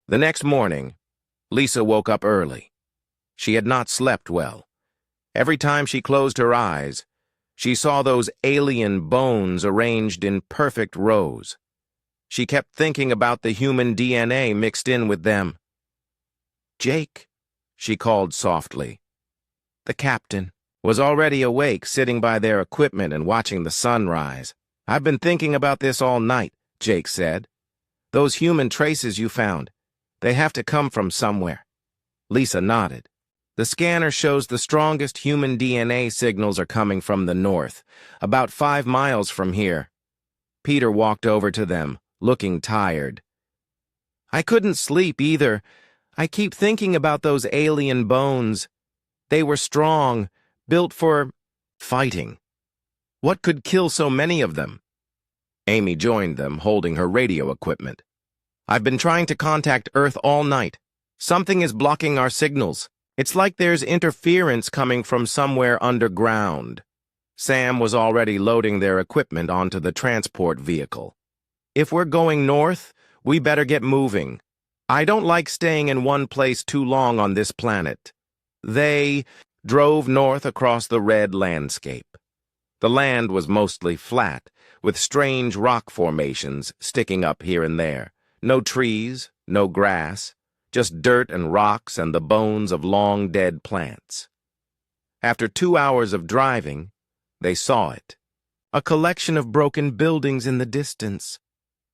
The next morning, Lisa woke up early. She had not slept well. Every time she closed her eyes, she saw those alien bones arranged in perfect rows. She kept thinking about the human DNA mixed in with them. "Jake," she called softly. The captain was already awake, sitting by their equipment and watching the sun rise. "I've been thinking about this all night," Jake said. "Those human traces you found, they have to come from somewhere." Lisa nodded. "The scanner shows the strongest human DNA signals are coming from the north, about 5 miles from here." Peter walked over to them, looking tired. "I couldn't sleep either. I keep thinking about those alien bones. They were strong, built for fighting. What could kill so many of them?" Amy joined them, holding her radio equipment. "I've been trying to contact Earth all night. Something is blocking our signals. It's like there's interference coming from somewhere underground." Sam was already loading their equipment onto the transport vehicle. "If we're going north, we better get moving. I don't like staying in one place too long on this planet." They drove north across the red landscape. The land was mostly flat, with strange rock formations sticking up here and there. No trees, no grass, just dirt and rocks and the bones of long-dead plants. After 2 hours of driving, they saw it. A collection of broken buildings in the distance.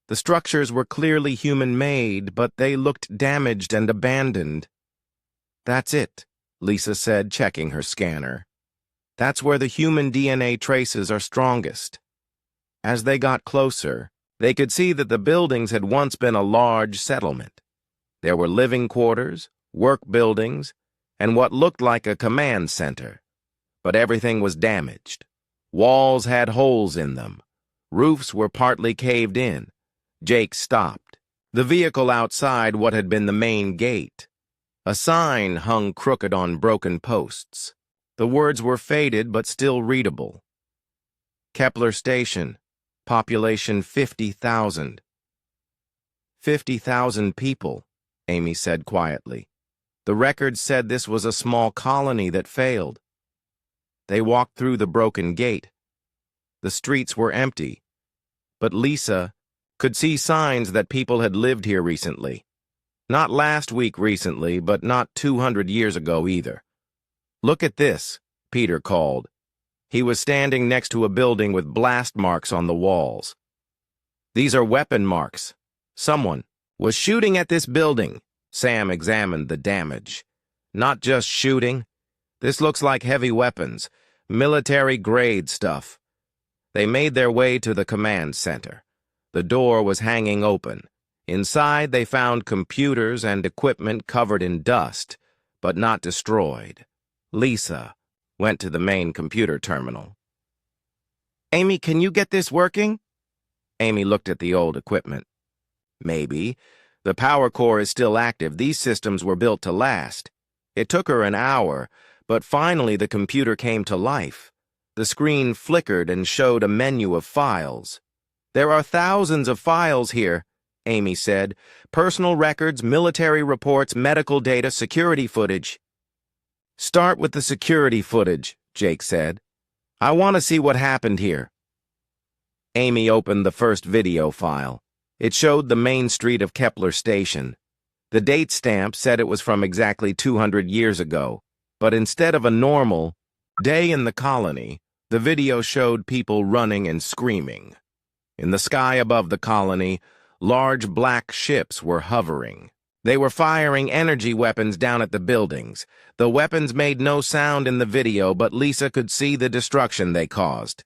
The structures were clearly human-made, but they looked damaged and abandoned. "That's it," Lisa said, checking her scanner. "That's where the human DNA traces are strongest." As they got closer, they could see that the buildings had once been a large settlement. There were living quarters, work buildings, and what looked like a command center. But everything was damaged. Walls had holes in them. Roofs were partly caved in. Jake stopped. The vehicle outside what had been the main gate. A sign hung crooked on broken posts. The words were faded but still readable. "Kepler Station, population 50,000. 50,000 people," Amy said quietly. "The record said this was a small colony that failed." They walked through the broken gate. The streets were empty, but Lisa could see signs that people had lived here recently. Not last week recently, but not 200 years ago either. "Look at this," Peter called. He was standing next to a building with blast marks on the walls. "These are weapon marks. Someone was shooting at this building." Sam examined the damage. "Not just shooting. This looks like heavy weapons, military-grade stuff." They made their way to the command center. The door was hanging open. Inside, they found computers and equipment covered in dust, but not destroyed. Lisa went to the main computer terminal. "Amy, can you get this working?" Amy looked at the old equipment. "Maybe. The power core is still active. These systems were built to last." It took her an hour, but finally the computer came to life. The screen flickered and showed a menu of files. "There are thousands of files here," Amy said. "Personal records, military reports, medical data, security footage." "Start with the security footage," Jake said. "I want to see what happened here." Amy opened the first video file. It showed the main street of Kepler Station. The date stamp said it was from exactly 200 years ago, but instead of a normal day in the colony, the video showed people running and screaming. In the sky above the colony, large black ships were hovering. They were firing energy weapons down at the buildings. The weapons made no sound in the video, but Lisa could see the destruction they caused.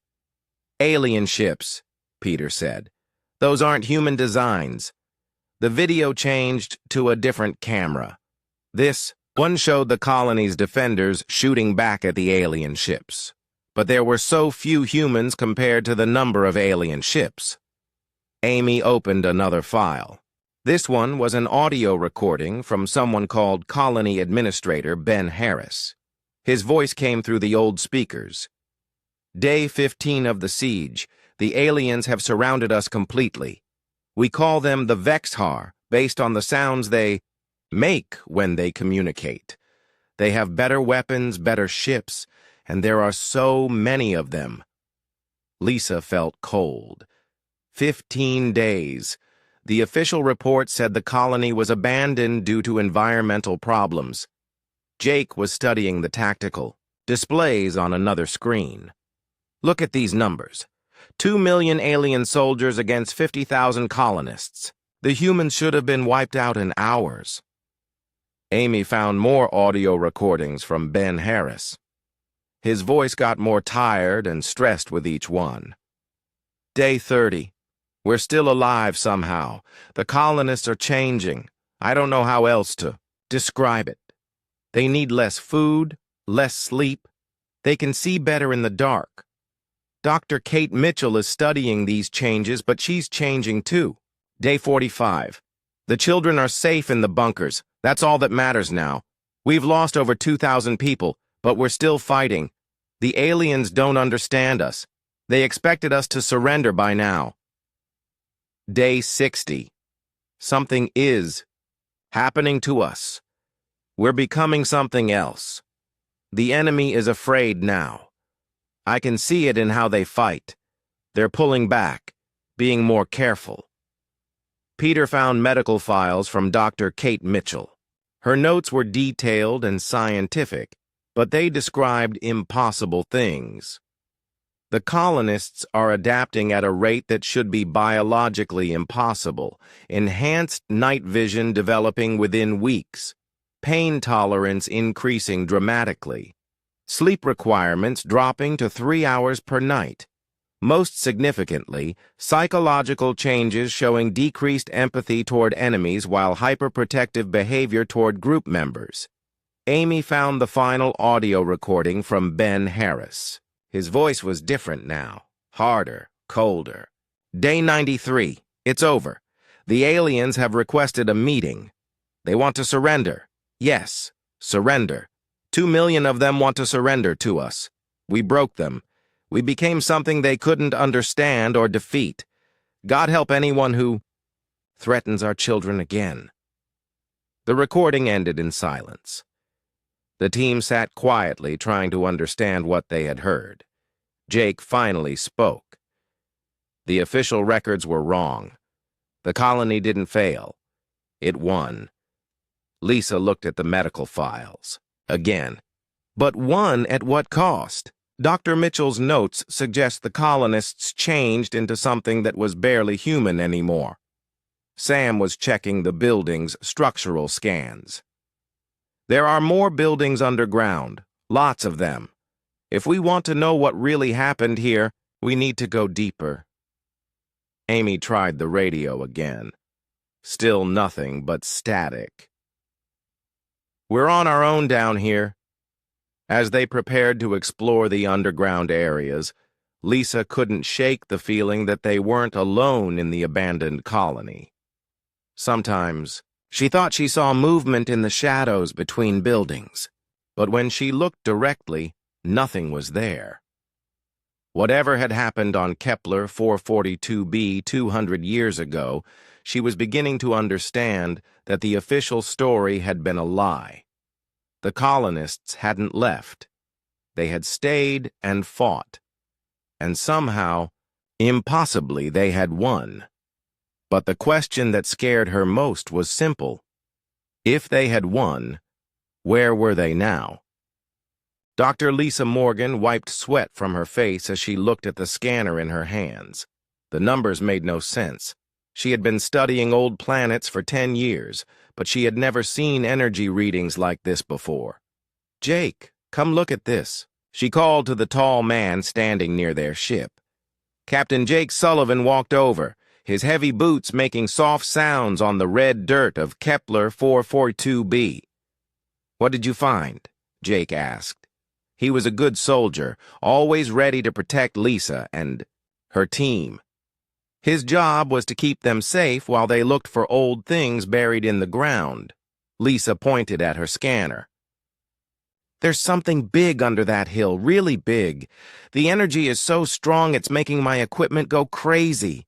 "Alien ships," Peter said. "Those aren't human designs." The video changed to a different camera. This one showed the colony's defenders shooting back at the alien ships. But there were so few humans compared to the number of alien ships. Amy opened another file. This one was an audio recording from someone called Colony Administrator Ben Harris. His voice came through the old speakers. "Day 15 of the siege. The aliens have surrounded us completely. We call them the Vexhar, based on the sounds they make when they communicate. They have better weapons, better ships, and there are so many of them. Lisa felt cold. 15 days. The official report said the colony was abandoned due to environmental problems. Jake was studying the tactical displays on another screen. Look at these numbers. 2 million alien soldiers against 50,000 colonists. The humans should have been wiped out in hours. Amy found more audio recordings from Ben Harris. His voice got more tired and stressed with each one. Day 30. We're still alive somehow. The colonists are changing. I don't know how else to describe it. They need less food, less sleep. They can see better in the dark. Dr. Kate Mitchell is studying these changes, but she's changing too. Day 45. The children are safe in the bunkers. That's all that matters now. We've lost over 2,000 people, but we're still fighting. The aliens don't understand us. They expected us to surrender by now. Day 60. Something is happening to us. We're becoming something else. The enemy is afraid now. I can see it in how they fight. They're pulling back, being more careful. Peter found medical files from Dr. Kate Mitchell. Her notes were detailed and scientific, but they described impossible things. The colonists are adapting at a rate that should be biologically impossible. Enhanced night vision developing within weeks. Pain tolerance increasing dramatically. Sleep requirements dropping to 3 hours per night. Most significantly, psychological changes showing decreased empathy toward enemies while hyperprotective behavior toward group members. Amy found the final audio recording from Ben Harris. His voice was different now, harder, colder. Day 93. It's over. The aliens have requested a meeting. They want to surrender. Yes, surrender. 2 million of them want to surrender to us. We broke them. We became something they couldn't understand or defeat. God help anyone who threatens our children again. The recording ended in silence. The team sat quietly trying to understand what they had heard. Jake finally spoke. The official records were wrong. The colony didn't fail. It won. Lisa looked at the medical files. Again. But won at what cost? Dr. Mitchell's notes suggest the colonists changed into something that was barely human anymore. Sam was checking the building's structural scans. There are more buildings underground, lots of them. If we want to know what really happened here, we need to go deeper. Amy tried the radio again. Still nothing but static. We're on our own down here. As they prepared to explore the underground areas, Lisa couldn't shake the feeling that they weren't alone in the abandoned colony. Sometimes, she thought she saw movement in the shadows between buildings, but when she looked directly, nothing was there. Whatever had happened on Kepler 442b 200 years ago, she was beginning to understand that the official story had been a lie. The colonists hadn't left. They had stayed and fought. And somehow, impossibly, they had won. But the question that scared her most was simple. If they had won, where were they now? Dr. Lisa Morgan wiped sweat from her face as she looked at the scanner in her hands. The numbers made no sense. She had been studying old planets for 10 years, but she had never seen energy readings like this before. Jake, come look at this, she called to the tall man standing near their ship. Captain Jake Sullivan walked over, his heavy boots making soft sounds on the red dirt of Kepler 442b. What did you find? Jake asked. He was a good soldier, always ready to protect Lisa and her team. His job was to keep them safe while they looked for old things buried in the ground. Lisa pointed at her scanner. There's something big under that hill, really big. The energy is so strong it's making my equipment go crazy.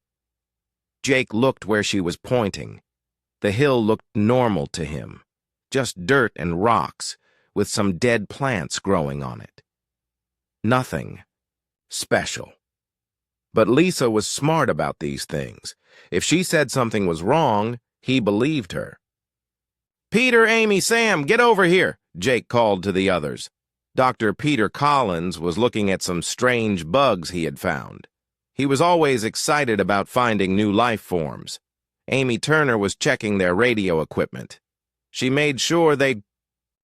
Jake looked where she was pointing. The hill looked normal to him, just dirt and rocks, with some dead plants growing on it. Nothing special. But Lisa was smart about these things. If she said something was wrong, he believed her. "Peter, Amy, Sam, get over here," Jake called to the others. Dr. Peter Collins was looking at some strange bugs he had found. He was always excited about finding new life forms. Amy Turner was checking their radio equipment. She made sure they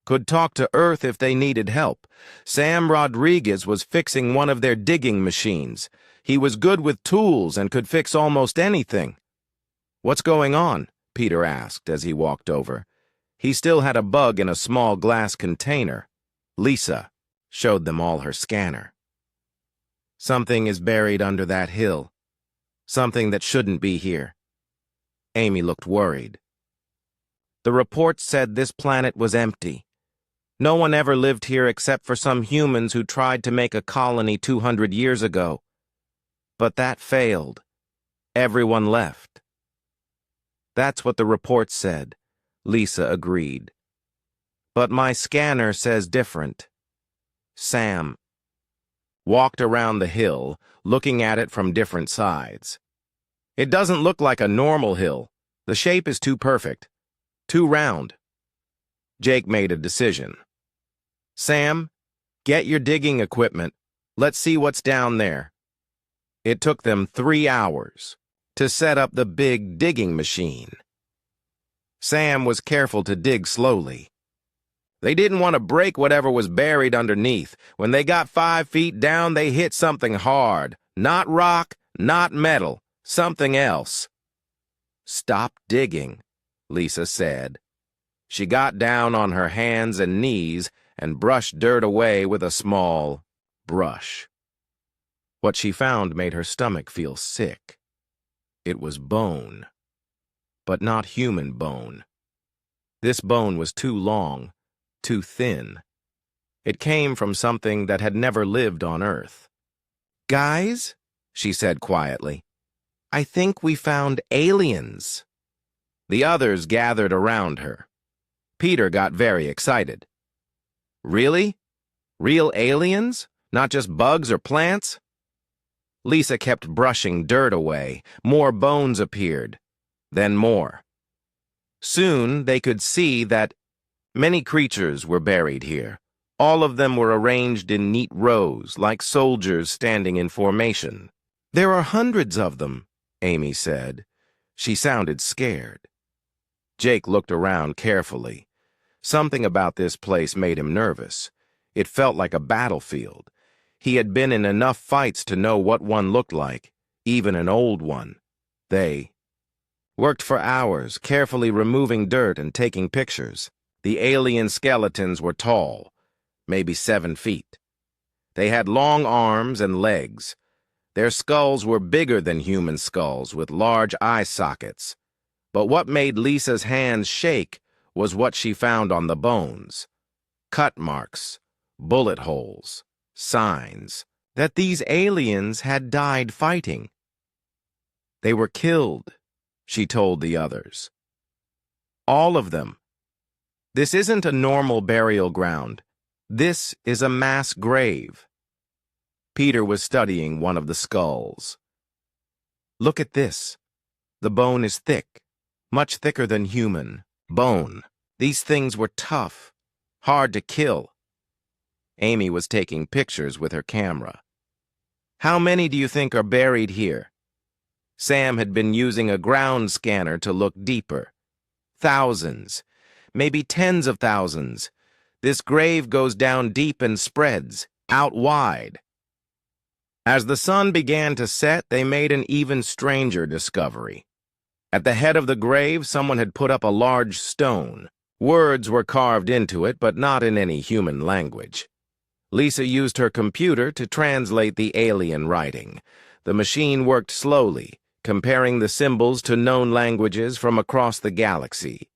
could talk to Earth if they needed help. Sam Rodriguez was fixing one of their digging machines. He was good with tools and could fix almost anything. "What's going on?" Peter asked as he walked over. He still had a bug in a small glass container. Lisa showed them all her scanner. "Something is buried under that hill. Something that shouldn't be here." Amy looked worried. "The report said this planet was empty. No one ever lived here except for some humans who tried to make a colony 200 years ago. But that failed. Everyone left." "That's what the report said," Lisa agreed. "But my scanner says different." Sam walked around the hill, looking at it from different sides. "It doesn't look like a normal hill. The shape is too perfect. Too round." Jake made a decision. "Sam, get your digging equipment. Let's see what's down there." It took them 3 hours to set up the big digging machine. Sam was careful to dig slowly. They didn't want to break whatever was buried underneath. When they got 5 feet down, they hit something hard. Not rock, not metal, something else. "Stop digging," Lisa said. She got down on her hands and knees and brushed dirt away with a small brush. What she found made her stomach feel sick. It was bone, but not human bone. This bone was too long, too thin. It came from something that had never lived on Earth. "Guys," she said quietly, "I think we found aliens." The others gathered around her. Peter got very excited. "Really? Real aliens? Not just bugs or plants?" Lisa kept brushing dirt away. More bones appeared. Then more. Soon they could see that many creatures were buried here. All of them were arranged in neat rows, like soldiers standing in formation. "There are hundreds of them," Amy said. She sounded scared. Jake looked around carefully. Something about this place made him nervous. It felt like a battlefield. He had been in enough fights to know what one looked like, even an old one. They worked for hours, carefully removing dirt and taking pictures. The alien skeletons were tall, maybe 7 feet. They had long arms and legs. Their skulls were bigger than human skulls, with large eye sockets. But what made Lisa's hands shake was what she found on the bones. Cut marks, bullet holes, signs that these aliens had died fighting. "They were killed," she told the others. "All of them. This isn't a normal burial ground. This is a mass grave." Peter was studying one of the skulls. "Look at this. The bone is thick, much thicker than human bone. These things were tough, hard to kill." Amy was taking pictures with her camera. "How many do you think are buried here?" Sam had been using a ground scanner to look deeper. "Thousands, maybe tens of thousands. This grave goes down deep and spreads, out wide." As the sun began to set, they made an even stranger discovery. At the head of the grave, someone had put up a large stone. Words were carved into it, but not in any human language. Lisa used her computer to translate the alien writing. The machine worked slowly, comparing the symbols to known languages from across the galaxy.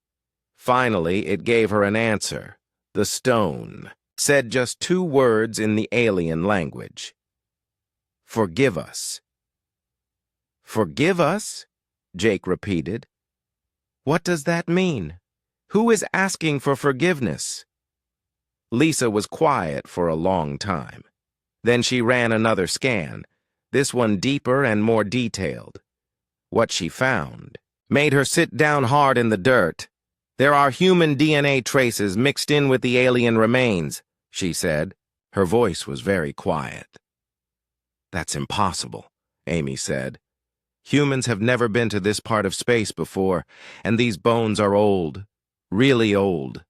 Finally, it gave her an answer. The stone said just 2 words in the alien language. "Forgive us." "Forgive us?" Jake repeated. What does that mean? Who is asking for forgiveness? Lisa was quiet for a long time. Then she ran another scan, this one deeper and more detailed. What she found made her sit down hard in the dirt. There are human DNA traces mixed in with the alien remains, she said. Her voice was very quiet. That's impossible, Amy said. Humans have never been to this part of space before, and these bones are old, really old.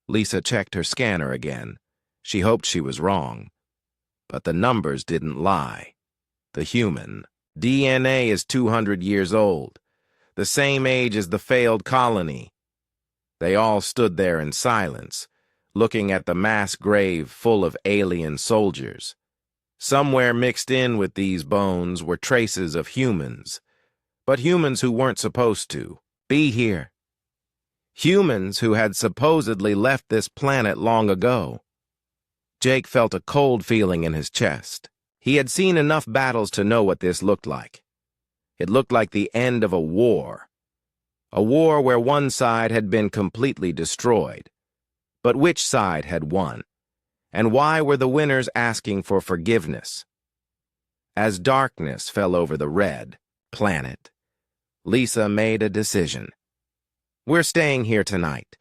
Lisa checked her scanner again. She hoped she was wrong. But the numbers didn't lie. The human DNA is 200 years old, the same age as the failed colony. They all stood there in silence, looking at the mass grave full of alien soldiers. Somewhere mixed in with these bones were traces of humans, but humans who weren't supposed to be here. Humans who had supposedly left this planet long ago. Jake felt a cold feeling in his chest. He had seen enough battles to know what this looked like. It looked like the end of a war where one side had been completely destroyed. But which side had won? And why were the winners asking for forgiveness? As darkness fell over the red planet, Lisa made a decision. We're staying here tonight.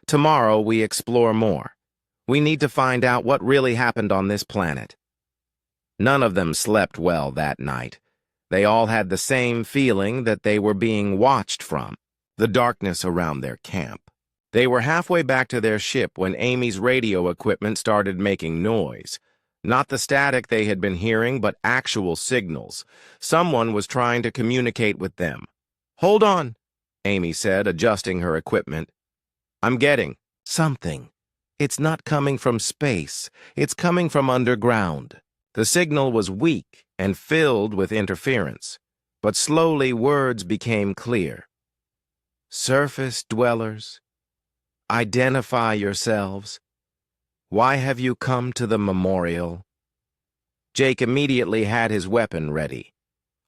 Tomorrow we explore more. We need to find out what really happened on this planet. None of them slept well that night. They all had the same feeling that they were being watched from, the darkness around their camp. They were halfway back to their ship when Amy's radio equipment started making noise. Not the static they had been hearing, but actual signals. Someone was trying to communicate with them. "Hold on," Amy said, adjusting her equipment. "I'm getting something. It's not coming from space. It's coming from underground." The signal was weak and filled with interference, but slowly words became clear. "Surface dwellers, identify yourselves. Why have you come to the memorial?" Jake immediately had his weapon ready.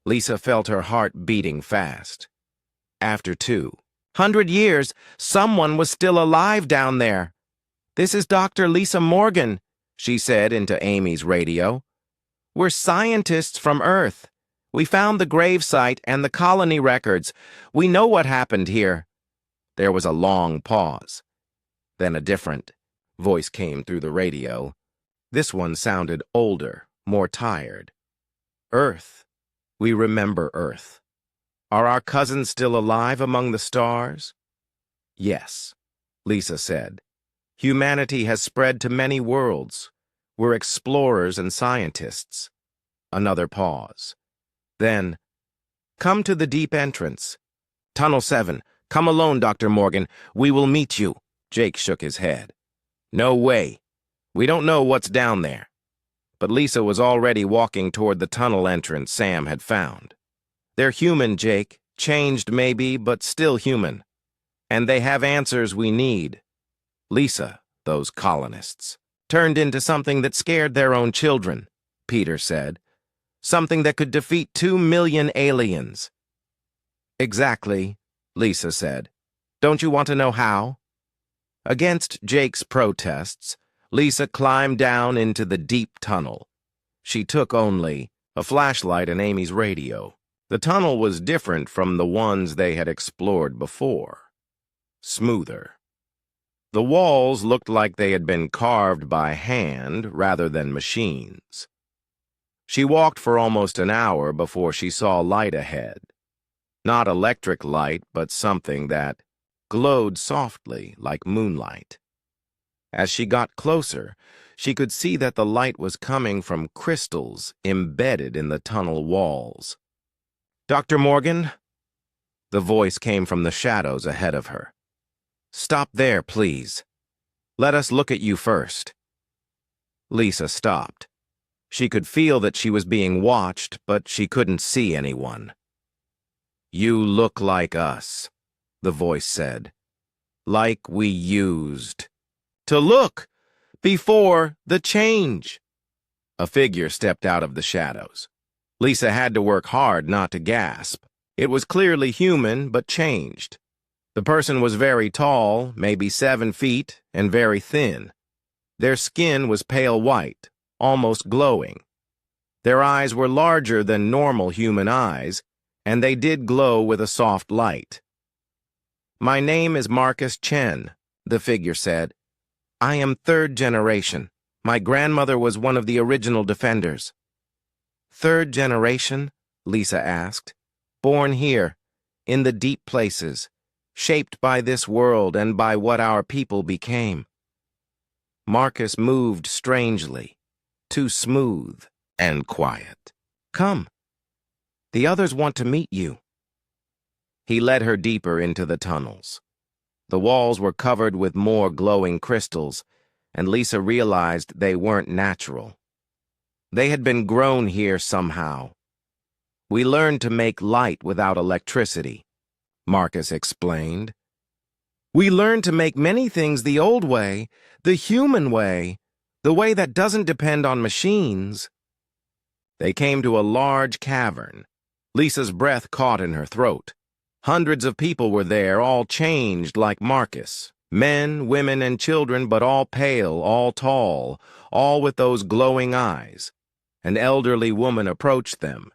Lisa felt her heart beating fast. After 200 years, someone was still alive down there. "This is Dr. Lisa Morgan," she said into Amy's radio. "We're scientists from Earth. We found the gravesite and the colony records. We know what happened here." There was a long pause. Then a different voice came through the radio. This one sounded older, more tired. "Earth. We remember Earth. Are our cousins still alive among the stars?" "Yes," Lisa said. "Humanity has spread to many worlds. We're explorers and scientists." Another pause. Then, "Come to the deep entrance. Tunnel 7. Come alone, Dr. Morgan. We will meet you." Jake shook his head. "No way. We don't know what's down there." But Lisa was already walking toward the tunnel entrance Sam had found. "They're human, Jake. Changed maybe, but still human. And they have answers we need." Lisa, those colonists, turned into something that scared their own children, Peter said. Something that could defeat 2 million aliens. "Exactly," Lisa said. "Don't you want to know how?" Against Jake's protests, Lisa climbed down into the deep tunnel. She took only a flashlight and Amy's radio. The tunnel was different from the ones they had explored before. Smoother. The walls looked like they had been carved by hand rather than machines. She walked for almost an hour before she saw light ahead. Not electric light, but something that glowed softly like moonlight. As she got closer, she could see that the light was coming from crystals embedded in the tunnel walls. "Dr. Morgan?" The voice came from the shadows ahead of her. "Stop there, please. Let us look at you first." Lisa stopped. She could feel that she was being watched, but she couldn't see anyone. "You look like us," the voice said. "Like we used to look before the change." A figure stepped out of the shadows. Lisa had to work hard not to gasp. It was clearly human, but changed. The person was very tall, maybe 7 feet, and very thin. Their skin was pale white, almost glowing. Their eyes were larger than normal human eyes, and they did glow with a soft light. "My name is Marcus Chen," the figure said. "I am 3rd generation. My grandmother was one of the original defenders." "3rd generation?" Lisa asked. "Born here, in the deep places, shaped by this world and by what our people became." Marcus moved strangely, too smooth and quiet. "Come. The others want to meet you." He led her deeper into the tunnels. The walls were covered with more glowing crystals, and Lisa realized they weren't natural. They had been grown here somehow. "We learned to make light without electricity," Marcus explained. "We learned to make many things the old way, the human way, the way that doesn't depend on machines." They came to a large cavern. Lisa's breath caught in her throat. Hundreds of people were there, all changed like Marcus. Men, women, and children, but all pale, all tall, all with those glowing eyes. An elderly woman approached them.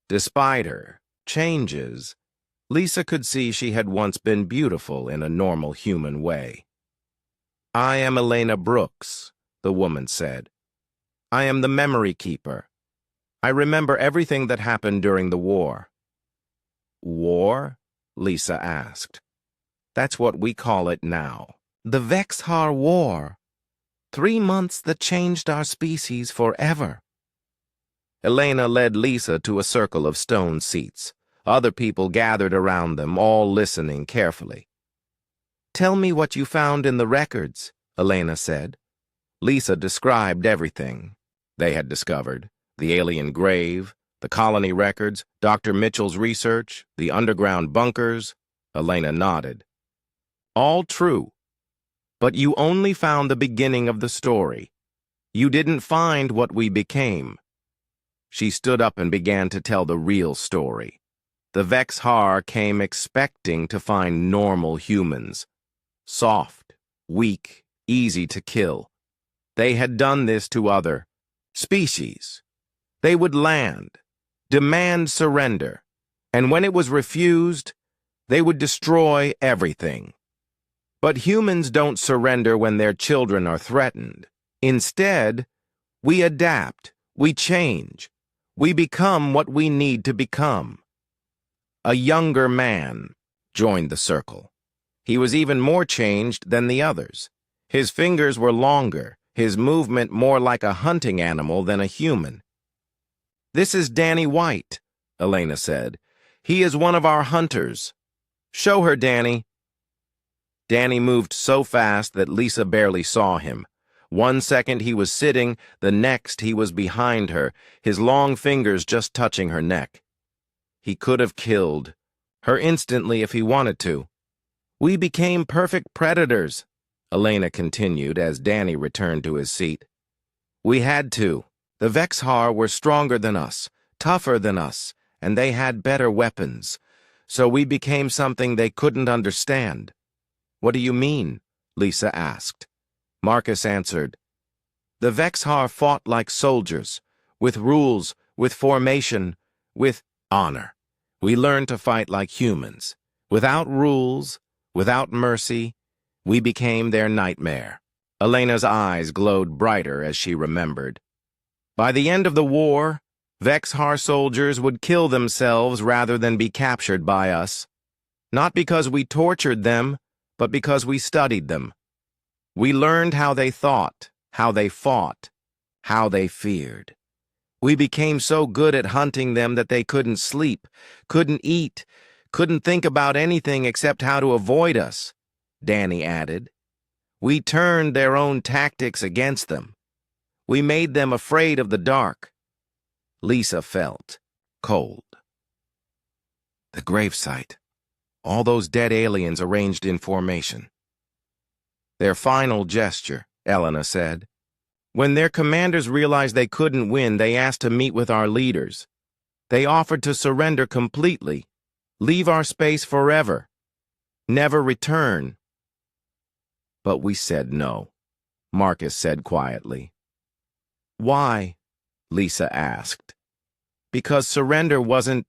Despite her changes, Lisa could see she had once been beautiful in a normal human way. "I am Elena Brooks," the woman said. "I am the memory keeper. I remember everything that happened during the war." "War?" Lisa asked. "That's what we call it now. The HFY War. 3 months that changed our species forever." Elena led Lisa to a circle of stone seats. Other people gathered around them, all listening carefully. "Tell me what you found in the records," Elena said. Lisa described everything they had discovered: the alien grave, the colony records, Dr. Mitchell's research, the underground bunkers. Elena nodded. "All true. But you only found the beginning of the story. You didn't find what we became." She stood up and began to tell the real story. The HFY came expecting to find normal humans. Soft, weak, easy to kill. They had done this to other species. They would land, demand surrender, and when it was refused, they would destroy everything. But humans don't surrender when their children are threatened. Instead, we adapt, we change, we become what we need to become. A younger man joined the circle. He was even more changed than the others. His fingers were longer, his movement more like a hunting animal than a human. "This is Danny White," Elena said. "He is one of our hunters. Show her, Danny." Danny moved so fast that Lisa barely saw him. 1 second he was sitting, the next he was behind her, his long fingers just touching her neck. He could have killed her instantly if he wanted to. "We became perfect predators," Elena continued as Danny returned to his seat. "We had to. The HFY were stronger than us, tougher than us, and they had better weapons. So we became something they couldn't understand." "What do you mean?" Lisa asked. Marcus answered. "The HFY fought like soldiers, with rules, with formation, with honor. We learned to fight like humans. Without rules, without mercy, we became their nightmare." Elena's eyes glowed brighter as she remembered. "By the end of the war, HFY soldiers would kill themselves rather than be captured by us. Not because we tortured them, but because we studied them. We learned how they thought, how they fought, how they feared. We became so good at hunting them that they couldn't sleep, couldn't eat, couldn't think about anything except how to avoid us," Danny added. "We turned their own tactics against them. We made them afraid of the dark." Lisa felt cold. The gravesite. All those dead aliens arranged in formation. "Their final gesture," Elena said. "When their commanders realized they couldn't win, they asked to meet with our leaders. They offered to surrender completely, leave our space forever. never return. But we said no, Marcus said quietly. Why? Lisa asked. Because surrender wasn't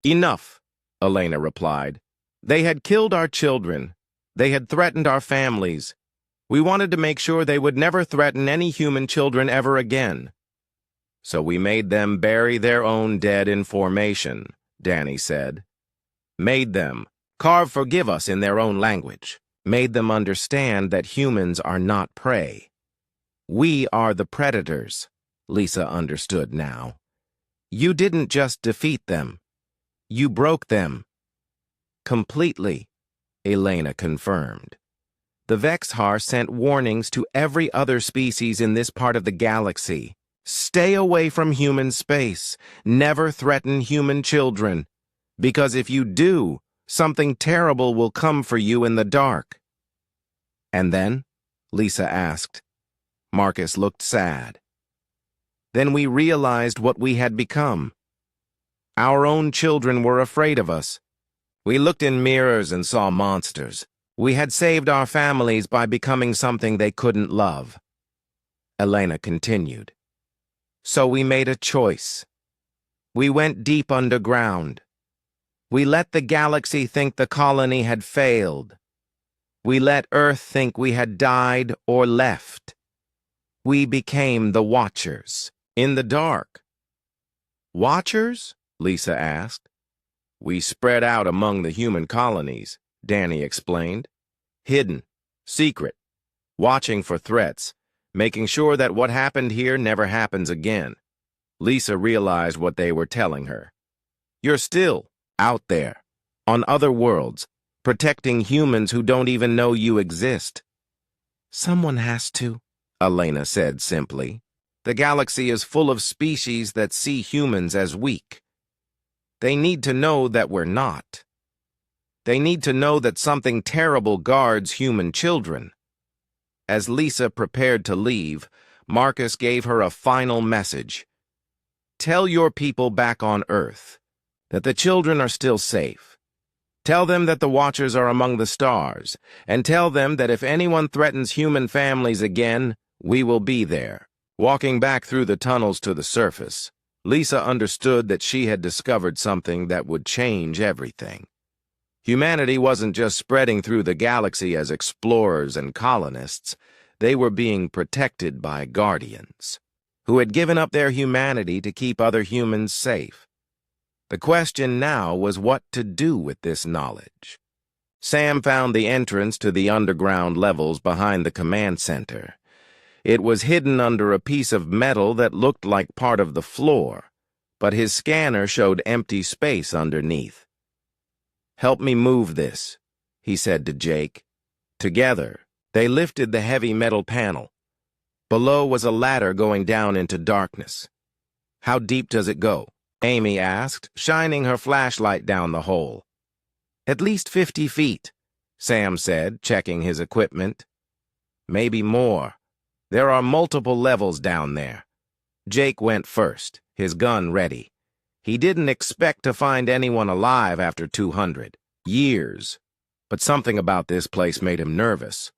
enough, Elena replied. They had killed our children. They had threatened our families. We wanted to make sure they would never threaten any human children ever again. So we made them bury their own dead in formation, Danny said. Made them carve forgive us in their own language. Made them understand that humans are not prey. We are the predators, Lisa understood now. You didn't just defeat them. You broke them. Completely, Elena confirmed. The Vexhar sent warnings to every other species in this part of the galaxy. Stay away from human space. Never threaten human children. Because if you do, something terrible will come for you in the dark. And then? Lisa asked. Marcus looked sad. Then we realized what we had become. Our own children were afraid of us. We looked in mirrors and saw monsters. We had saved our families by becoming something they couldn't love. Elena continued. So we made a choice. We went deep underground. We let the galaxy think the colony had failed. We let Earth think we had died or left. We became the Watchers, in the dark. Watchers? Lisa asked. We spread out among the human colonies, Danny explained. Hidden, secret, watching for threats, making sure that what happened here never happens again. Lisa realized what they were telling her. You're still out there, on other worlds, protecting humans who don't even know you exist. Someone has to, Elena said simply. The galaxy is full of species that see humans as weak. They need to know that we're not. They need to know that something terrible guards human children. As Lisa prepared to leave, Marcus gave her a final message. Tell your people back on Earth that the children are still safe. Tell them that the Watchers are among the stars, and tell them that if anyone threatens human families again, we will be there. Walking back through the tunnels to the surface, Lisa understood that she had discovered something that would change everything. Humanity wasn't just spreading through the galaxy as explorers and colonists. They were being protected by guardians, who had given up their humanity to keep other humans safe. The question now was what to do with this knowledge. Sam found the entrance to the underground levels behind the command center. It was hidden under a piece of metal that looked like part of the floor, but his scanner showed empty space underneath. Help me move this, he said to Jake. Together, they lifted the heavy metal panel. Below was a ladder going down into darkness. How deep does it go? Amy asked, shining her flashlight down the hole. At least 50 feet, Sam said, checking his equipment. Maybe more. There are multiple levels down there. Jake went first, his gun ready. He didn't expect to find anyone alive after 200 years, but something about this place made him nervous.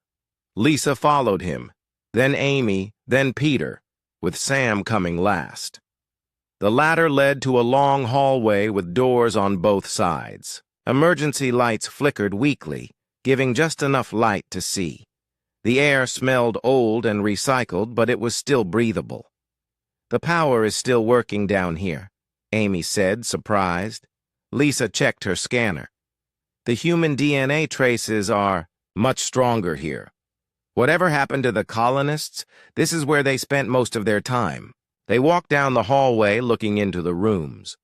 Lisa followed him, then Amy, then Peter, with Sam coming last. The ladder led to a long hallway with doors on both sides. Emergency lights flickered weakly, giving just enough light to see. The air smelled old and recycled, but it was still breathable. The power is still working down here, Amy said, surprised. Lisa checked her scanner. The human DNA traces are much stronger here. Whatever happened to the colonists, this is where they spent most of their time. They walked down the hallway looking into the rooms.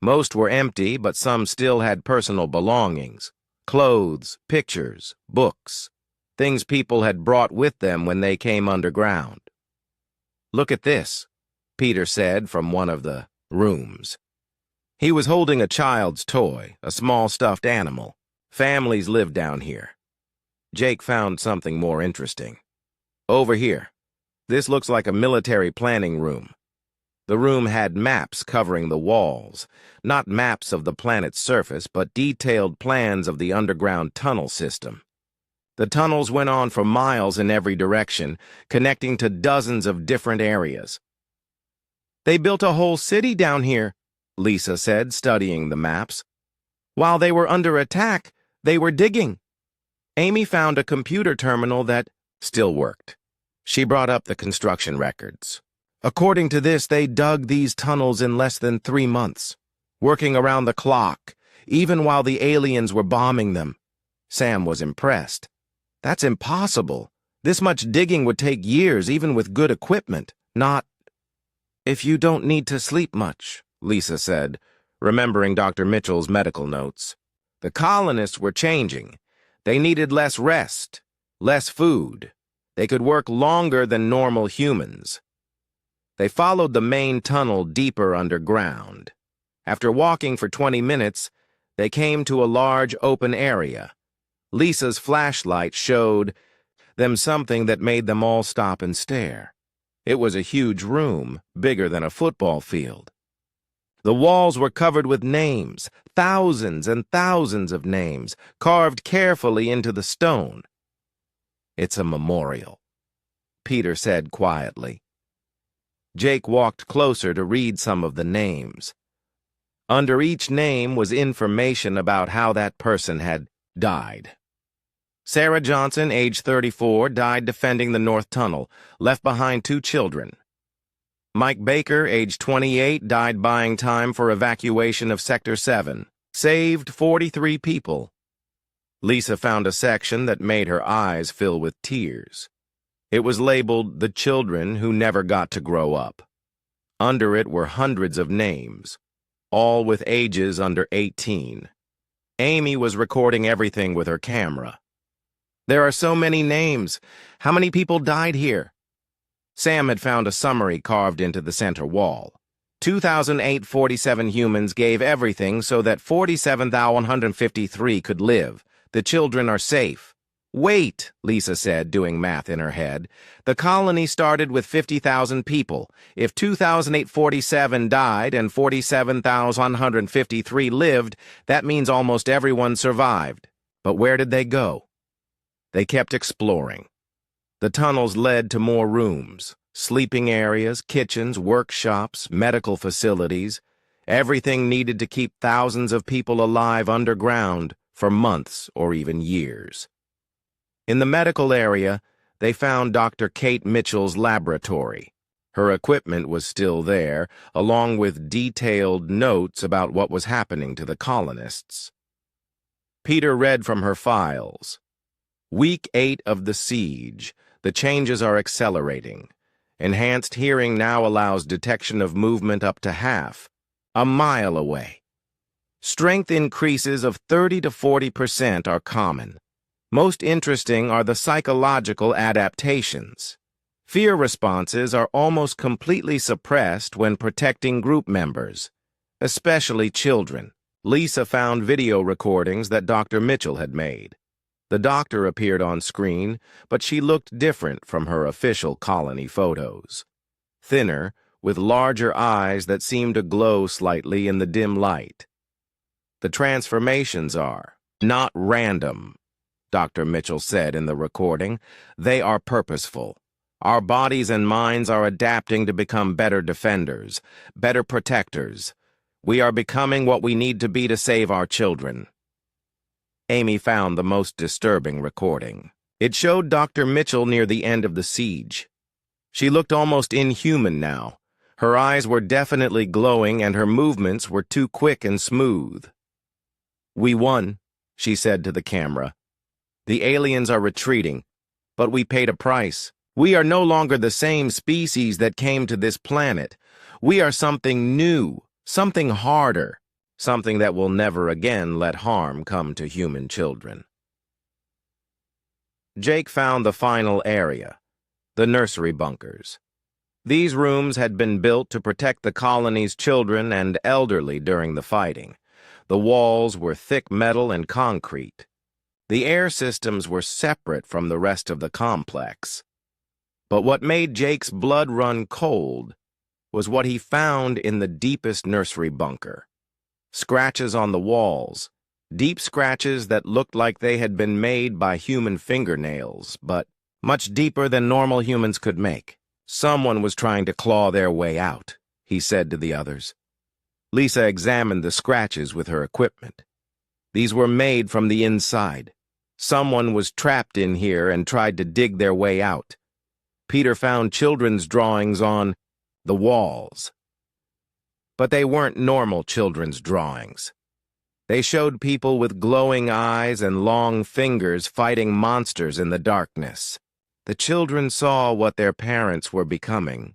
Most were empty, but some still had personal belongings. Clothes, pictures, books. Things people had brought with them when they came underground. Look at this, Peter said from one of the rooms. He was holding a child's toy, a small stuffed animal. Families live down here. Jake found something more interesting. Over here. This looks like a military planning room. The room had maps covering the walls, not maps of the planet's surface, but detailed plans of the underground tunnel system. The tunnels went on for miles in every direction, connecting to dozens of different areas. "They built a whole city down here," Lisa said, studying the maps. "While they were under attack, they were digging." Amy found a computer terminal that still worked. She brought up the construction records. According to this, they dug these tunnels in less than 3 months, working around the clock, even while the aliens were bombing them. Sam was impressed. "That's impossible. This much digging would take years, even with good equipment. Not if you don't need to sleep much," Lisa said, remembering Dr. Mitchell's medical notes. The colonists were changing. They needed less rest, less food. They could work longer than normal humans. They followed the main tunnel deeper underground. After walking for 20 minutes, they came to a large open area. Lisa's flashlight showed them something that made them all stop and stare. It was a huge room, bigger than a football field. The walls were covered with names, thousands and thousands of names, carved carefully into the stone. "It's a memorial," Peter said quietly. Jake walked closer to read some of the names. Under each name was information about how that person had died. Sarah Johnson, age 34, died defending the North Tunnel, left behind 2 children. Mike Baker, age 28, died buying time for evacuation of Sector 7, saved 43 people. Lisa found a section that made her eyes fill with tears. It was labeled "The Children Who Never Got to Grow Up." Under it were hundreds of names, all with ages under 18. Amy was recording everything with her camera. "There are so many names. How many people died here?" Sam had found a summary carved into the center wall. 2,847 humans gave everything so that 47,153 could live. The children are safe. "Wait," Lisa said, doing math in her head. "The colony started with 50,000 people. If 2,847 died and 47,153 lived, that means almost everyone survived. But where did they go?" They kept exploring. The tunnels led to more rooms, sleeping areas, kitchens, workshops, medical facilities, everything needed to keep thousands of people alive underground for months or even years. In the medical area, they found Dr. Kate Mitchell's laboratory. Her equipment was still there, along with detailed notes about what was happening to the colonists. Peter read from her files. Week 8 of the siege. The changes are accelerating. Enhanced hearing now allows detection of movement up to half, a mile away. Strength increases of 30 to 40% are common. Most interesting are the psychological adaptations. Fear responses are almost completely suppressed when protecting group members, especially children. Lisa found video recordings that Dr. Mitchell had made. The doctor appeared on screen, but she looked different from her official colony photos. Thinner, with larger eyes that seemed to glow slightly in the dim light. "The transformations are not random," Dr. Mitchell said in the recording. "They are purposeful. Our bodies and minds are adapting to become better defenders, better protectors. We are becoming what we need to be to save our children." Amy found the most disturbing recording. It showed Dr. Mitchell near the end of the siege. She looked almost inhuman now. Her eyes were definitely glowing and her movements were too quick and smooth. "We won," she said to the camera. "The aliens are retreating, but we paid a price. We are no longer the same species that came to this planet. We are something new, something harder. Something that will never again let harm come to human children." Jake found the final area, the nursery bunkers. These rooms had been built to protect the colony's children and elderly during the fighting. The walls were thick metal and concrete. The air systems were separate from the rest of the complex. But what made Jake's blood run cold was what he found in the deepest nursery bunker. Scratches on the walls, deep scratches that looked like they had been made by human fingernails, but much deeper than normal humans could make. Someone was trying to claw their way out, he said to the others. Lisa examined the scratches with her equipment. These were made from the inside. Someone was trapped in here and tried to dig their way out. Peter found children's drawings on the walls. But they weren't normal children's drawings. They showed people with glowing eyes and long fingers fighting monsters in the darkness. The children saw what their parents were becoming,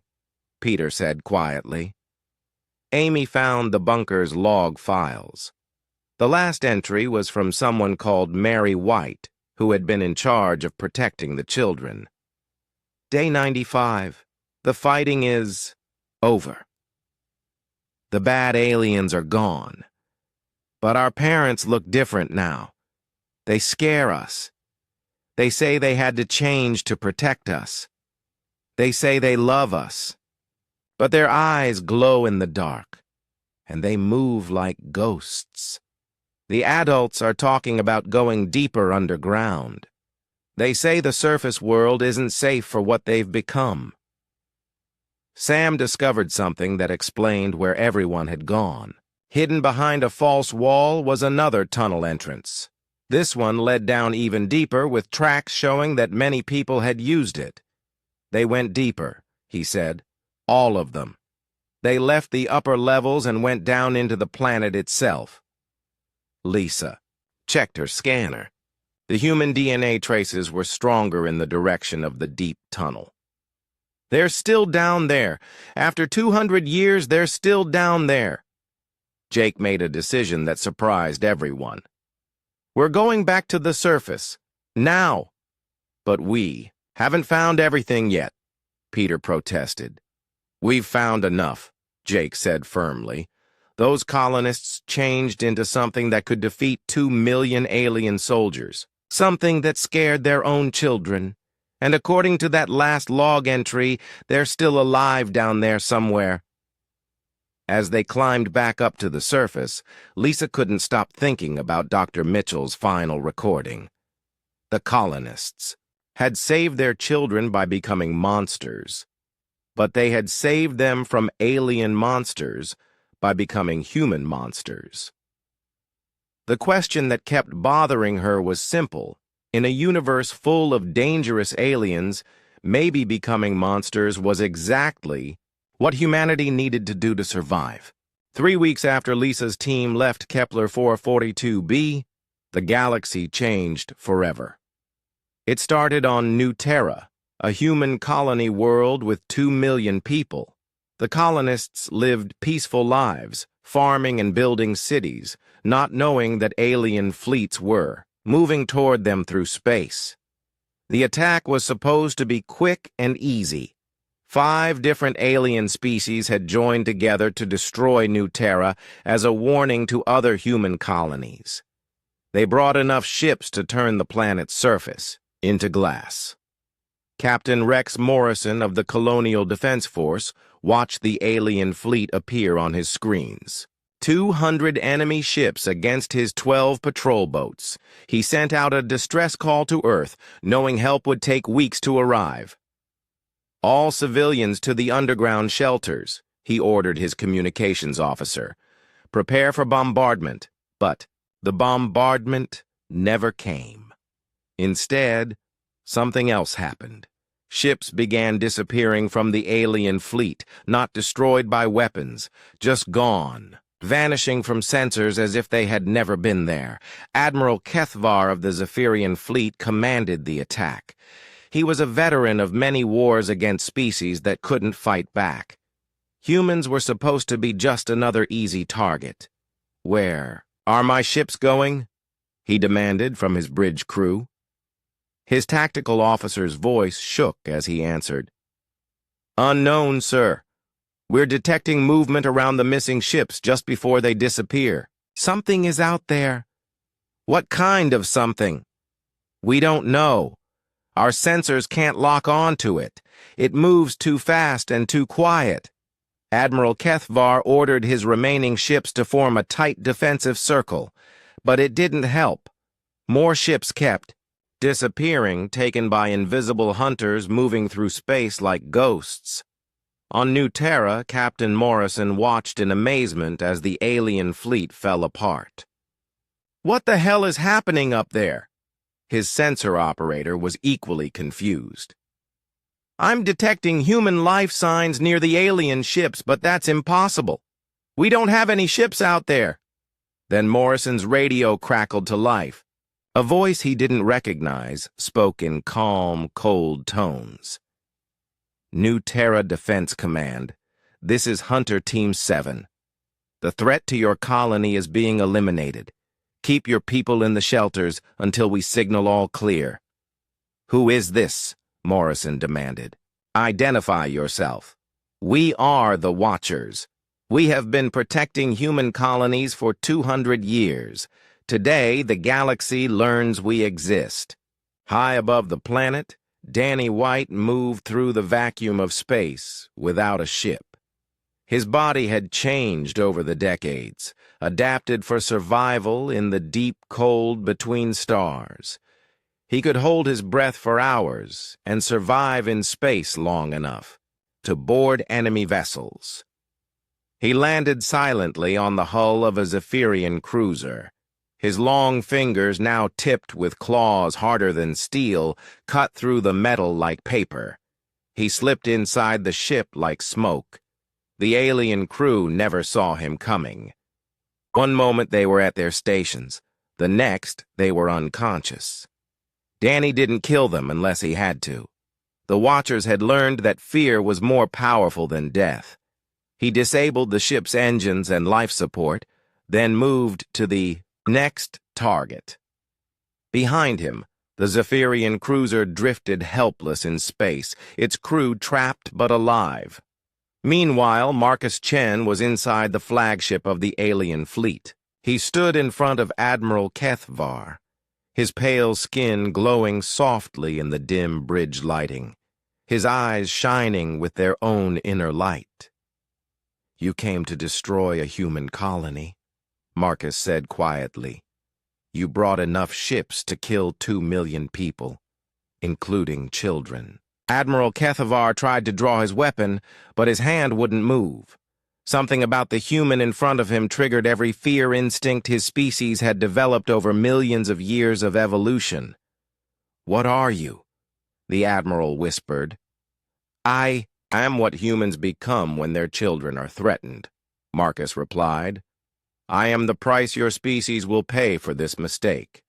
Peter said quietly. Amy found the bunker's log files. The last entry was from someone called Mary White, who had been in charge of protecting the children. Day 95. The fighting is over. The bad aliens are gone. But our parents look different now. They scare us. They say they had to change to protect us. They say they love us. But their eyes glow in the dark, and they move like ghosts. The adults are talking about going deeper underground. They say the surface world isn't safe for what they've become. Sam discovered something that explained where everyone had gone. Hidden behind a false wall was another tunnel entrance. This one led down even deeper, with tracks showing that many people had used it. They went deeper, he said. All of them. They left the upper levels and went down into the planet itself. Lisa checked her scanner. The human DNA traces were stronger in the direction of the deep tunnel. They're still down there. After 200 years, they're still down there. Jake made a decision that surprised everyone. We're going back to the surface. Now. But we haven't found everything yet, Peter protested. We've found enough, Jake said firmly. Those colonists changed into something that could defeat 2 million alien soldiers. Something that scared their own children. And according to that last log entry, they're still alive down there somewhere. As they climbed back up to the surface, Lisa couldn't stop thinking about Dr. Mitchell's final recording. The colonists had saved their children by becoming monsters, but they had saved them from alien monsters by becoming human monsters. The question that kept bothering her was simple. In a universe full of dangerous aliens, maybe becoming monsters was exactly what humanity needed to do to survive. 3 weeks after Lisa's team left Kepler 442b, the galaxy changed forever. It started on New Terra, a human colony world with 2 million people. The colonists lived peaceful lives, farming and building cities, not knowing that alien fleets were moving toward them through space. The attack was supposed to be quick and easy. 5 different alien species had joined together to destroy New Terra as a warning to other human colonies. They brought enough ships to turn the planet's surface into glass. Captain Rex Morrison of the Colonial Defense Force watched the alien fleet appear on his screens. 200 enemy ships against his 12 patrol boats. He sent out a distress call to Earth, knowing help would take weeks to arrive. All civilians to the underground shelters, he ordered his communications officer. Prepare for bombardment. But the bombardment never came. Instead, something else happened. Ships began disappearing from the alien fleet, not destroyed by weapons, just gone, vanishing from sensors as if they had never been there. Admiral Kethvar of the Zephyrian fleet commanded the attack. He was a veteran of many wars against species that couldn't fight back. Humans were supposed to be just another easy target. Where are my ships going? He demanded from his bridge crew. His tactical officer's voice shook as he answered. Unknown, sir. We're detecting movement around the missing ships just before they disappear. Something is out there. What kind of something? We don't know. Our sensors can't lock on to it. It moves too fast and too quiet. Admiral Kethvar ordered his remaining ships to form a tight defensive circle, but it didn't help. More ships kept disappearing, taken by invisible hunters moving through space like ghosts. On New Terra, Captain Morrison watched in amazement as the alien fleet fell apart. "What the hell is happening up there?" His sensor operator was equally confused. "I'm detecting human life signs near the alien ships, but that's impossible. We don't have any ships out there." Then Morrison's radio crackled to life. A voice he didn't recognize spoke in calm, cold tones. "New Terra Defense Command, this is Hunter Team 7. The threat to your colony is being eliminated. Keep your people in the shelters until we signal all clear." "Who is this?" Morrison demanded. "Identify yourself." "We are the Watchers. We have been protecting human colonies for 200 years. Today, the galaxy learns we exist." High above the planet, Danny White moved through the vacuum of space without a ship. His body had changed over the decades, adapted for survival in the deep cold between stars. He could hold his breath for hours and survive in space long enough to board enemy vessels. He landed silently on the hull of a Zephyrian cruiser. His long fingers, now tipped with claws harder than steel, cut through the metal like paper. He slipped inside the ship like smoke. The alien crew never saw him coming. One moment they were at their stations, the next they were unconscious. Danny didn't kill them unless he had to. The Watchers had learned that fear was more powerful than death. He disabled the ship's engines and life support, then moved to the next target. Behind him, the Zephyrian cruiser drifted helpless in space, its crew trapped but alive. Meanwhile, Marcus Chen was inside the flagship of the alien fleet. He stood in front of Admiral Kethvar, his pale skin glowing softly in the dim bridge lighting, his eyes shining with their own inner light. "You came to destroy a human colony," Marcus said quietly. "You brought enough ships to kill 2 million people, including children." Admiral Kethvar tried to draw his weapon, but his hand wouldn't move. Something about the human in front of him triggered every fear instinct his species had developed over millions of years of evolution. "What are you?" the Admiral whispered. I am what humans become when their children are threatened," Marcus replied. "I am the price your species will pay for this mistake."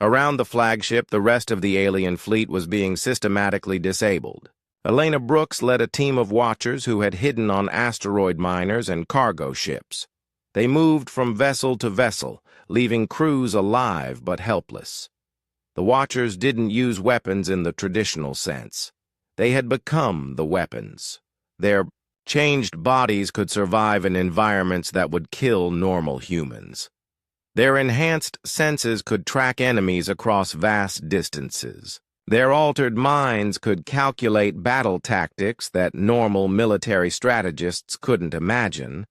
Around the flagship, the rest of the alien fleet was being systematically disabled. Elena Brooks led a team of Watchers who had hidden on asteroid miners and cargo ships. They moved from vessel to vessel, leaving crews alive but helpless. The Watchers didn't use weapons in the traditional sense. They had become the weapons. Their changed bodies could survive in environments that would kill normal humans. Their enhanced senses could track enemies across vast distances. Their altered minds could calculate battle tactics that normal military strategists couldn't imagine.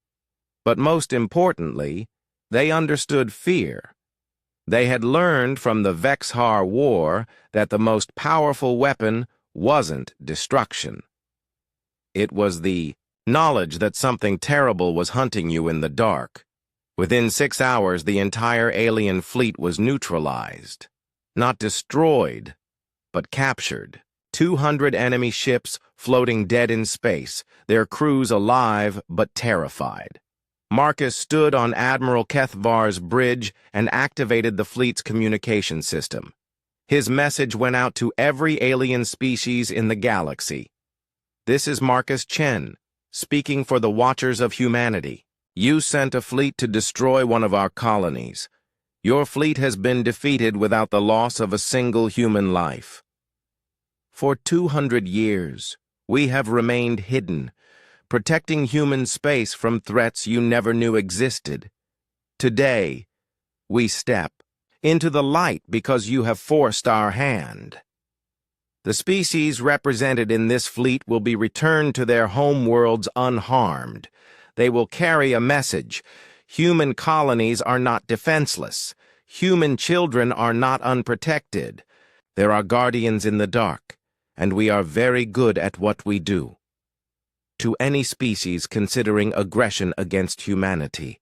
But most importantly, they understood fear. They had learned from the HFY War that the most powerful weapon wasn't destruction. It was the knowledge that something terrible was hunting you in the dark. Within 6 hours, the entire alien fleet was neutralized. Not destroyed, but captured. 200 enemy ships floating dead in space, their crews alive but terrified. Marcus stood on Admiral Kethvar's bridge and activated the fleet's communication system. His message went out to every alien species in the galaxy. "This is Marcus Chen, speaking for the Watchers of Humanity. You sent a fleet to destroy one of our colonies. Your fleet has been defeated without the loss of a single human life. For 200 years, we have remained hidden, protecting human space from threats you never knew existed. Today, we step into the light because you have forced our hand." The species represented in this fleet will be returned to their home worlds unharmed. They will carry a message. Human colonies are not defenseless. Human children are not unprotected. There are guardians in the dark, and we are very good at what we do. To any species considering aggression against humanity,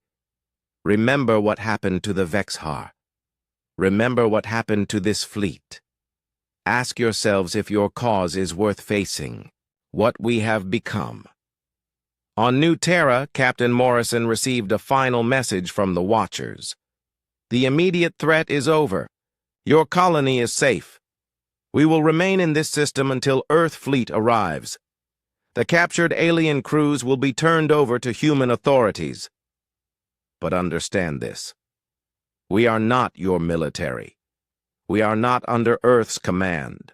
remember what happened to the Vexhar. Remember what happened to this fleet. Ask yourselves if your cause is worth facing. What we have become. On New Terra, Captain Morrison received a final message from the Watchers. The immediate threat is over. Your colony is safe. We will remain in this system until Earth fleet arrives. The captured alien crews will be turned over to human authorities. But understand this. We are not your military. We are not under Earth's command.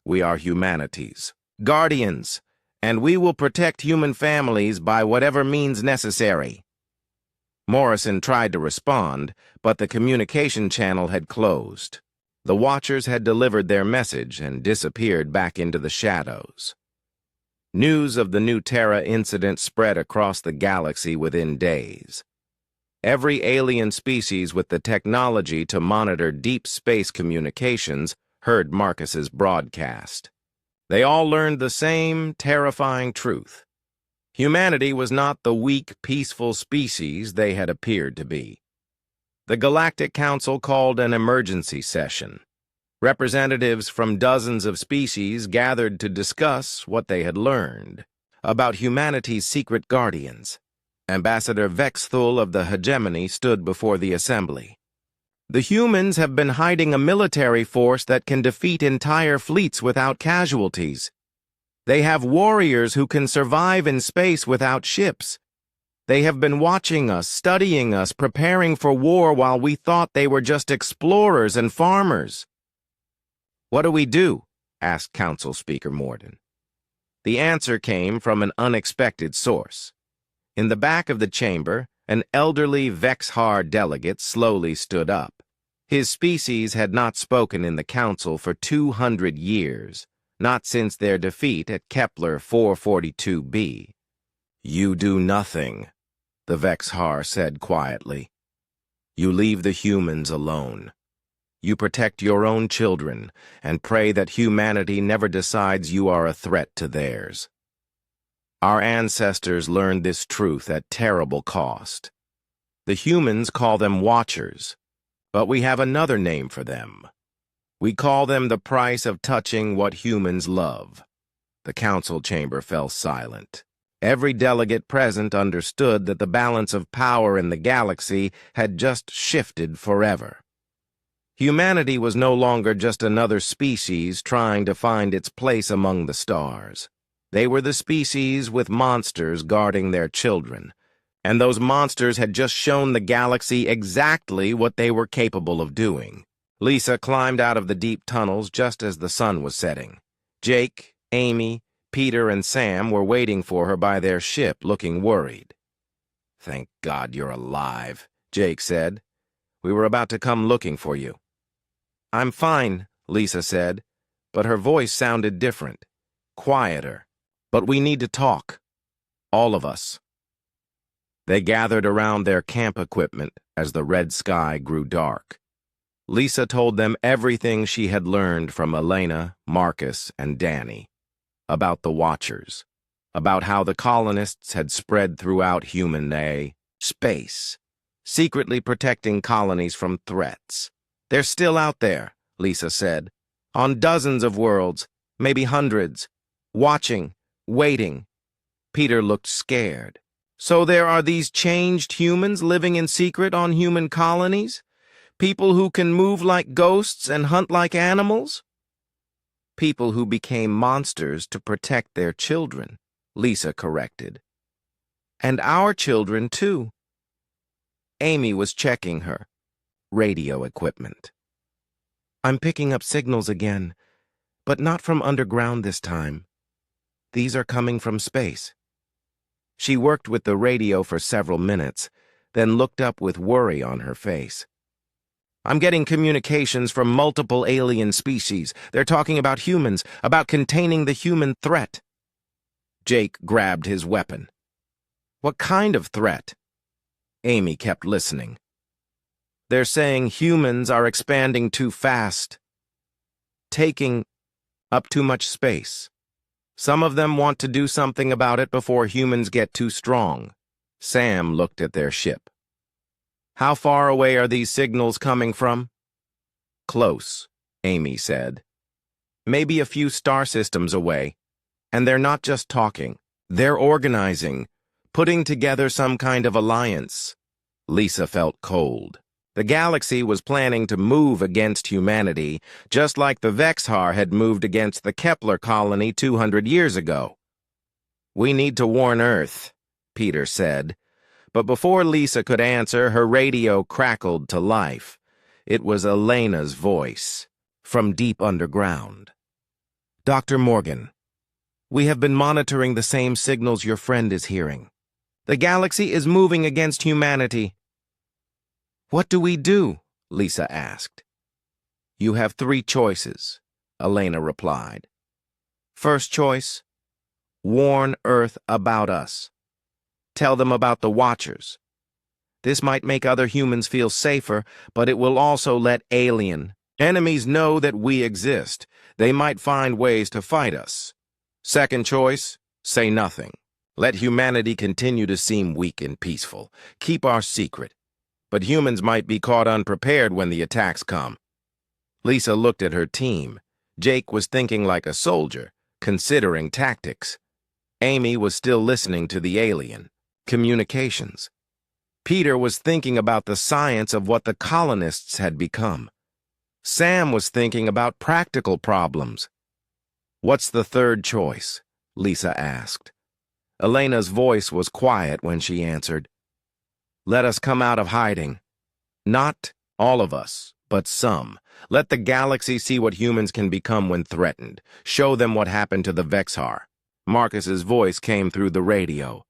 We are humanity's guardians, and we will protect human families by whatever means necessary. Morrison tried to respond, but the communication channel had closed. The Watchers had delivered their message and disappeared back into the shadows. News of the New Terra incident spread across the galaxy within days. Every alien species with the technology to monitor deep space communications heard Marcus's broadcast. They all learned the same terrifying truth. Humanity was not the weak, peaceful species they had appeared to be. The Galactic Council called an emergency session. Representatives from dozens of species gathered to discuss what they had learned about humanity's secret guardians. Ambassador Vexthul of the Hegemony stood before the assembly. The humans have been hiding a military force that can defeat entire fleets without casualties. They have warriors who can survive in space without ships. They have been watching us, studying us, preparing for war while we thought they were just explorers and farmers. What do we do? Asked Council Speaker Morden. The answer came from an unexpected source. In the back of the chamber, an elderly Vexhar delegate slowly stood up. His species had not spoken in the council for 200 years, not since their defeat at Kepler 442b. You do nothing, the Vexhar said quietly. You leave the humans alone. You protect your own children and pray that humanity never decides you are a threat to theirs. Our ancestors learned this truth at terrible cost. The humans call them Watchers, but we have another name for them. We call them the price of touching what humans love. The council chamber fell silent. Every delegate present understood that the balance of power in the galaxy had just shifted forever. Humanity was no longer just another species trying to find its place among the stars. They were the species with monsters guarding their children, and those monsters had just shown the galaxy exactly what they were capable of doing. Lisa climbed out of the deep tunnels just as the sun was setting. Jake, Amy, Peter, and Sam were waiting for her by their ship, looking worried. "Thank God you're alive," Jake said. "We were about to come looking for you." "I'm fine," Lisa said, but her voice sounded different, quieter. "But we need to talk. All of us." They gathered around their camp equipment as the red sky grew dark. Lisa told them everything she had learned from Elena, Marcus, and Danny, about the Watchers, about how the colonists had spread throughout human space, secretly protecting colonies from threats. "They're still out there," Lisa said, "on dozens of worlds, maybe hundreds, watching, waiting." Peter looked scared. "So there are these changed humans living in secret on human colonies? People who can move like ghosts and hunt like animals?" "People who became monsters to protect their children," Lisa corrected. "And our children, too." Amy was checking her radio equipment. "I'm picking up signals again, but not from underground this time. These are coming from space." She worked with the radio for several minutes, then looked up with worry on her face. I'm getting communications from multiple alien species. They're talking about humans, about containing the human threat. Jake grabbed his weapon. What kind of threat? Amy kept listening. They're saying humans are expanding too fast, taking up too much space. Some of them want to do something about it before humans get too strong. Sam looked at their ship. How far away are these signals coming from? Close, Amy said. Maybe a few star systems away. And they're not just talking. They're organizing, putting together some kind of alliance. Lisa felt cold. The galaxy was planning to move against humanity, just like the Vexhar had moved against the Kepler colony 200 years ago. We need to warn Earth, Peter said. But before Lisa could answer, her radio crackled to life. It was Elena's voice, from deep underground. Dr. Morgan, we have been monitoring the same signals your friend is hearing. The galaxy is moving against humanity. What do we do? Lisa asked. You have 3 choices, Elena replied. First choice, warn Earth about us. Tell them about the Watchers. This might make other humans feel safer, but it will also let alien enemies know that we exist. They might find ways to fight us. Second choice, say nothing. Let humanity continue to seem weak and peaceful. Keep our secret. But humans might be caught unprepared when the attacks come. Lisa looked at her team. Jake was thinking like a soldier, considering tactics. Amy was still listening to the alien. Communications. Peter was thinking about the science of what the colonists had become. Sam was thinking about practical problems. What's the third choice? Lisa asked. Elena's voice was quiet when she answered. Let us come out of hiding. Not all of us, but some. Let the galaxy see what humans can become when threatened. Show them what happened to the Vexhar. Marcus's voice came through the radio.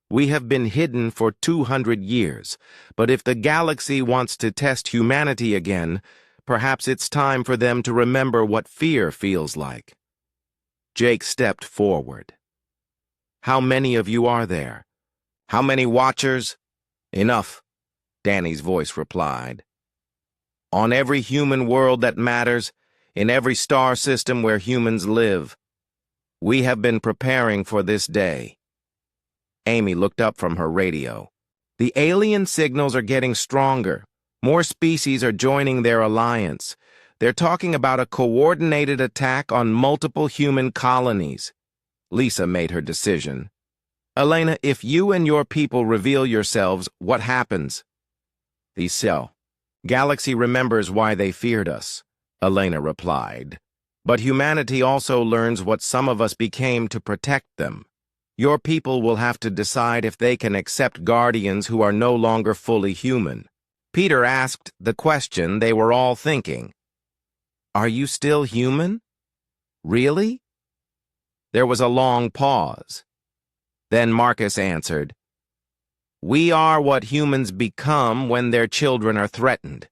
We have been hidden for 200 years, but if the galaxy wants to test humanity again, perhaps it's time for them to remember what fear feels like. Jake stepped forward. How many of you are there? How many Watchers? Enough, Danny's voice replied. On every human world that matters, in every star system where humans live, we have been preparing for this day. Amy looked up from her radio. The alien signals are getting stronger. More species are joining their alliance. They're talking about a coordinated attack on multiple human colonies. Lisa made her decision. Elena, if you and your people reveal yourselves, what happens? The galaxy remembers why they feared us, Elena replied. But humanity also learns what some of us became to protect them. Your people will have to decide if they can accept guardians who are no longer fully human. Peter asked the question they were all thinking. Are you still human? Really? There was a long pause. Then Marcus answered, We are what humans become when their children are threatened.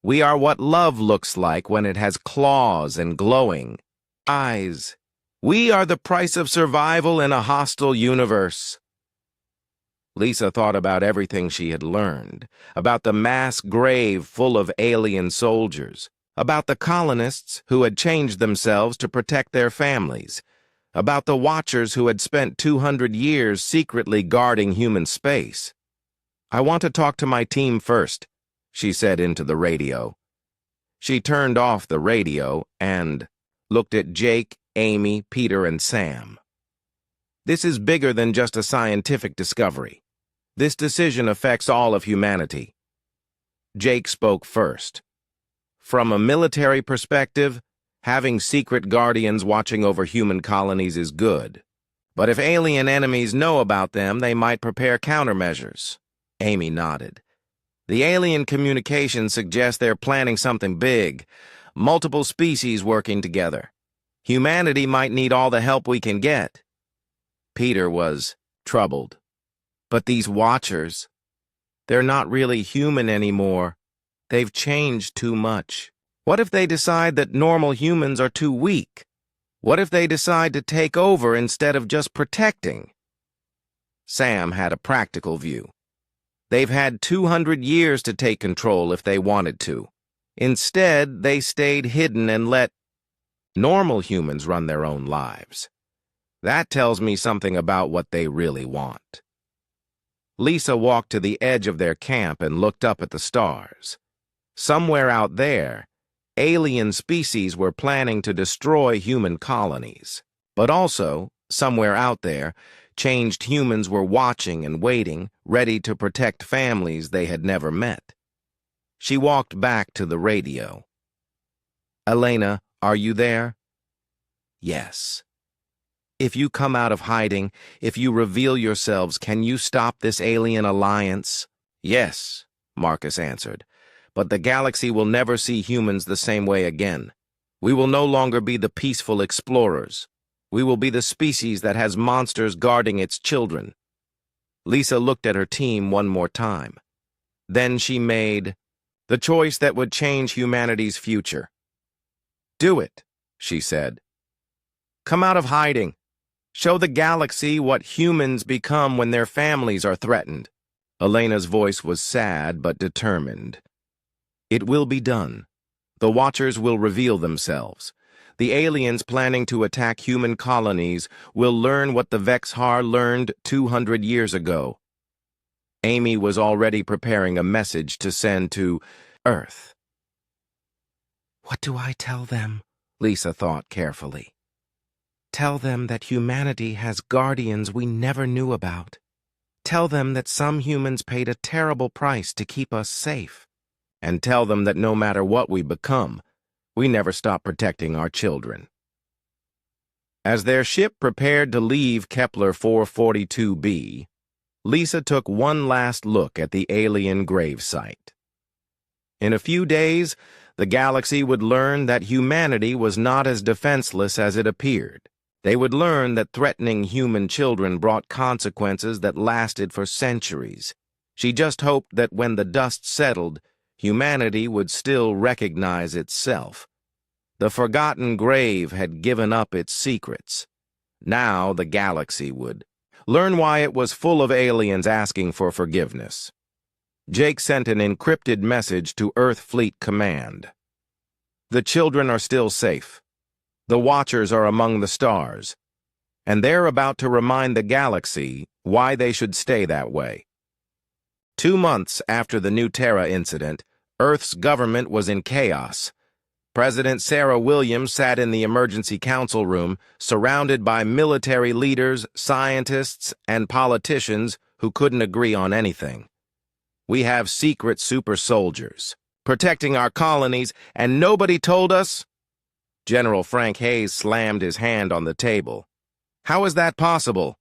We are what love looks like when it has claws and glowing eyes. We are the price of survival in a hostile universe. Lisa thought about everything she had learned, about the mass grave full of alien soldiers, about the colonists who had changed themselves to protect their families, about the Watchers who had spent 200 years secretly guarding human space. I want to talk to my team first, she said into the radio. She turned off the radio and looked at Jake, Amy, Peter, and Sam. This is bigger than just a scientific discovery. This decision affects all of humanity. Jake spoke first. From a military perspective, having secret guardians watching over human colonies is good. But if alien enemies know about them, they might prepare countermeasures. Amy nodded. The alien communication suggests they're planning something big, multiple species working together. Humanity might need all the help we can get. Peter was troubled. But these Watchers, they're not really human anymore. They've changed too much. What if they decide that normal humans are too weak? What if they decide to take over instead of just protecting? Sam had a practical view. They've had 200 years to take control if they wanted to. Instead, they stayed hidden and let normal humans run their own lives. That tells me something about what they really want. Lisa walked to the edge of their camp and looked up at the stars. Somewhere out there, alien species were planning to destroy human colonies. But also, somewhere out there, changed humans were watching and waiting, ready to protect families they had never met. She walked back to the radio. "Elena, are you there?" "Yes." "If you come out of hiding, if you reveal yourselves, can you stop this alien alliance?" "Yes," Marcus answered. "But the galaxy will never see humans the same way again. We will no longer be the peaceful explorers. We will be the species that has monsters guarding its children." Lisa looked at her team one more time. Then she made the choice that would change humanity's future. "Do it," she said. "Come out of hiding. Show the galaxy what humans become when their families are threatened." Elena's voice was sad but determined. "It will be done. The Watchers will reveal themselves. The aliens planning to attack human colonies will learn what the Vexhar learned 200 years ago." Amy was already preparing a message to send to Earth. "What do I tell them?" Lisa thought carefully. "Tell them that humanity has guardians we never knew about. Tell them that some humans paid a terrible price to keep us safe. And tell them that no matter what we become, we never stop protecting our children." As their ship prepared to leave Kepler 442b, Lisa took one last look at the alien gravesite. In a few days, the galaxy would learn that humanity was not as defenseless as it appeared. They would learn that threatening human children brought consequences that lasted for centuries. She just hoped that when the dust settled, humanity would still recognize itself. The forgotten grave had given up its secrets. Now the galaxy would learn why it was full of aliens asking for forgiveness. Jake sent an encrypted message to Earth Fleet Command. "The children are still safe. The Watchers are among the stars. And they're about to remind the galaxy why they should stay that way." 2 months after the New Terra incident, Earth's government was in chaos. President Sarah Williams sat in the emergency council room, surrounded by military leaders, scientists, and politicians who couldn't agree on anything. "We have secret super soldiers protecting our colonies, and nobody told us?" General Frank Hayes slammed his hand on the table. "How is that possible?"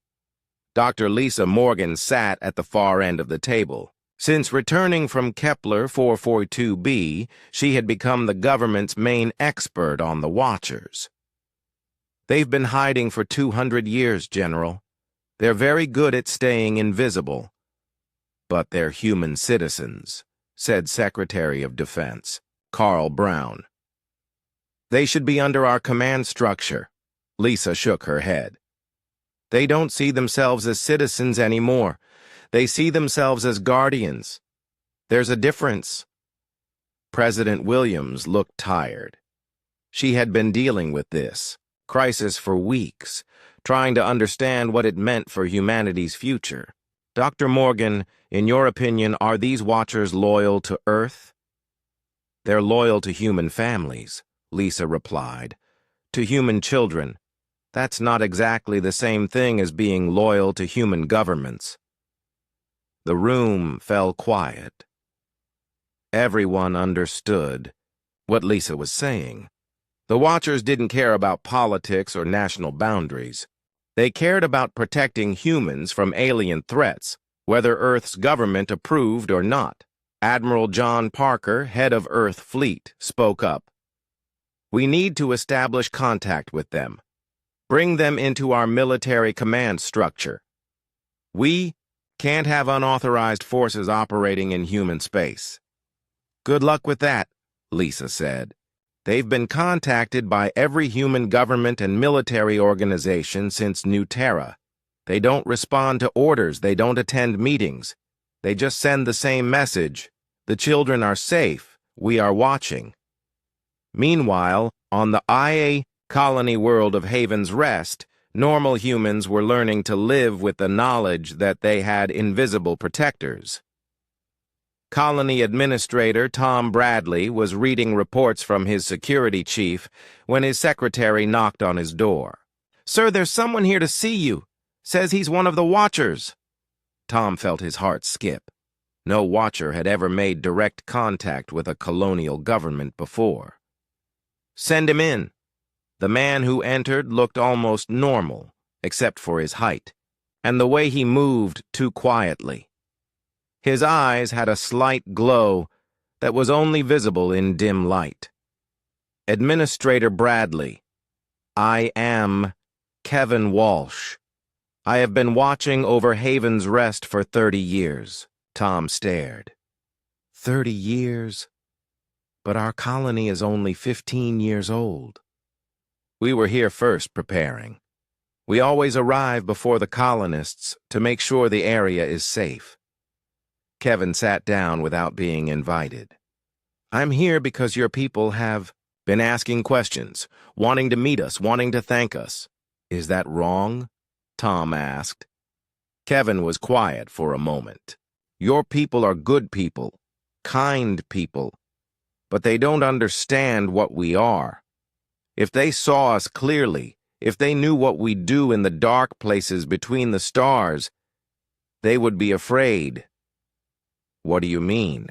Dr. Lisa Morgan sat at the far end of the table. Since returning from Kepler 442b, she had become the government's main expert on the Watchers. "They've been hiding for 200 years, General. They're very good at staying invisible. But they're human citizens," said Secretary of Defense Carl Brown. "They should be under our command structure." Lisa shook her head. "They don't see themselves as citizens anymore. They see themselves as guardians. There's a difference." President Williams looked tired. She had been dealing with this crisis for weeks, trying to understand what it meant for humanity's future. "Dr. Morgan, in your opinion, are these Watchers loyal to Earth?" "They're loyal to human families," Lisa replied. "To human children. That's not exactly the same thing as being loyal to human governments." The room fell quiet. Everyone understood what Lisa was saying. The Watchers didn't care about politics or national boundaries. They cared about protecting humans from alien threats, whether Earth's government approved or not. Admiral John Parker, head of Earth Fleet, spoke up. "We need to establish contact with them. Bring them into our military command structure. We can't have unauthorized forces operating in human space." Good luck with that, Lisa said. They've been contacted by every human government and military organization since New Terra. They don't respond to orders, they don't attend meetings. They just send the same message. The children are safe. We are watching. Meanwhile, on the IA colony world of Haven's Rest, normal humans were learning to live with the knowledge that they had invisible protectors. Colony Administrator Tom Bradley was reading reports from his security chief when his secretary knocked on his door. "Sir, there's someone here to see you. Says he's one of the Watchers." Tom felt his heart skip. No Watcher had ever made direct contact with a colonial government before. "Send him in." The man who entered looked almost normal, except for his height, and the way he moved too quietly. His eyes had a slight glow that was only visible in dim light. "Administrator Bradley, I am Kevin Walsh. I have been watching over Haven's Rest for 30 years. Tom stared. 30 years? But our colony is only 15 years old. We were here first preparing. We always arrive before the colonists to make sure the area is safe. Kevin sat down without being invited. "I'm here because your people have been asking questions, wanting to meet us, wanting to thank us. Is that wrong?" Tom asked. Kevin was quiet for a moment. "Your people are good people, kind people, but they don't understand what we are. If they saw us clearly, if they knew what we do in the dark places between the stars, they would be afraid." "What do you mean?"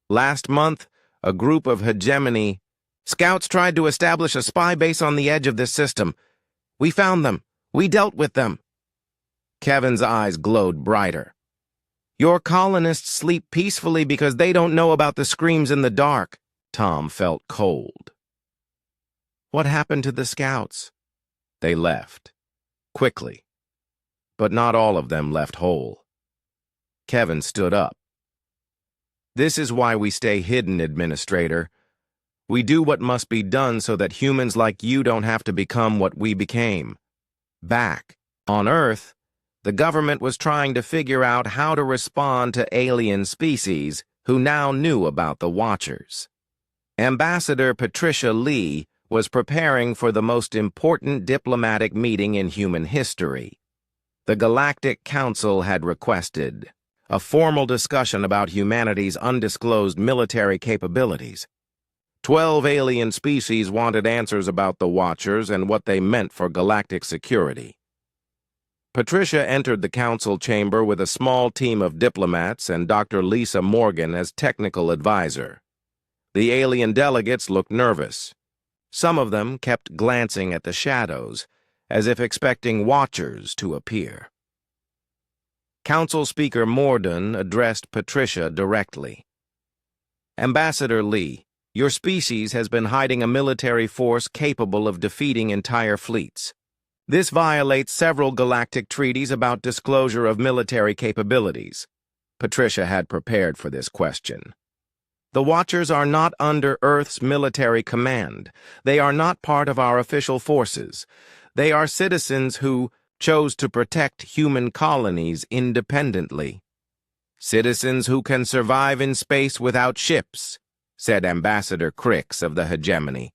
"Last month, a group of hegemony scouts tried to establish a spy base on the edge of this system. We found them. We dealt with them." Kevin's eyes glowed brighter. "Your colonists sleep peacefully because they don't know about the screams in the dark." Tom felt cold. "What happened to the scouts?" "They left. Quickly. But not all of them left whole." Kevin stood up. "This is why we stay hidden, Administrator. We do what must be done so that humans like you don't have to become what we became. Back on Earth, the government was trying to figure out how to respond to alien species who now knew about the Watchers. Ambassador Patricia Lee was preparing for the most important diplomatic meeting in human history. The Galactic Council had requested a formal discussion about humanity's undisclosed military capabilities. 12 alien species wanted answers about the Watchers and what they meant for galactic security. Patricia entered the council chamber with a small team of diplomats and Dr. Lisa Morgan as technical advisor. The alien delegates looked nervous. Some of them kept glancing at the shadows, as if expecting Watchers to appear. Council Speaker Morden addressed Patricia directly. "Ambassador Lee, your species has been hiding a military force capable of defeating entire fleets. This violates several galactic treaties about disclosure of military capabilities." Patricia had prepared for this question. "The Watchers are not under Earth's military command. They are not part of our official forces. They are citizens who chose to protect human colonies independently. Citizens who can survive in space without ships," said Ambassador Crix of the hegemony.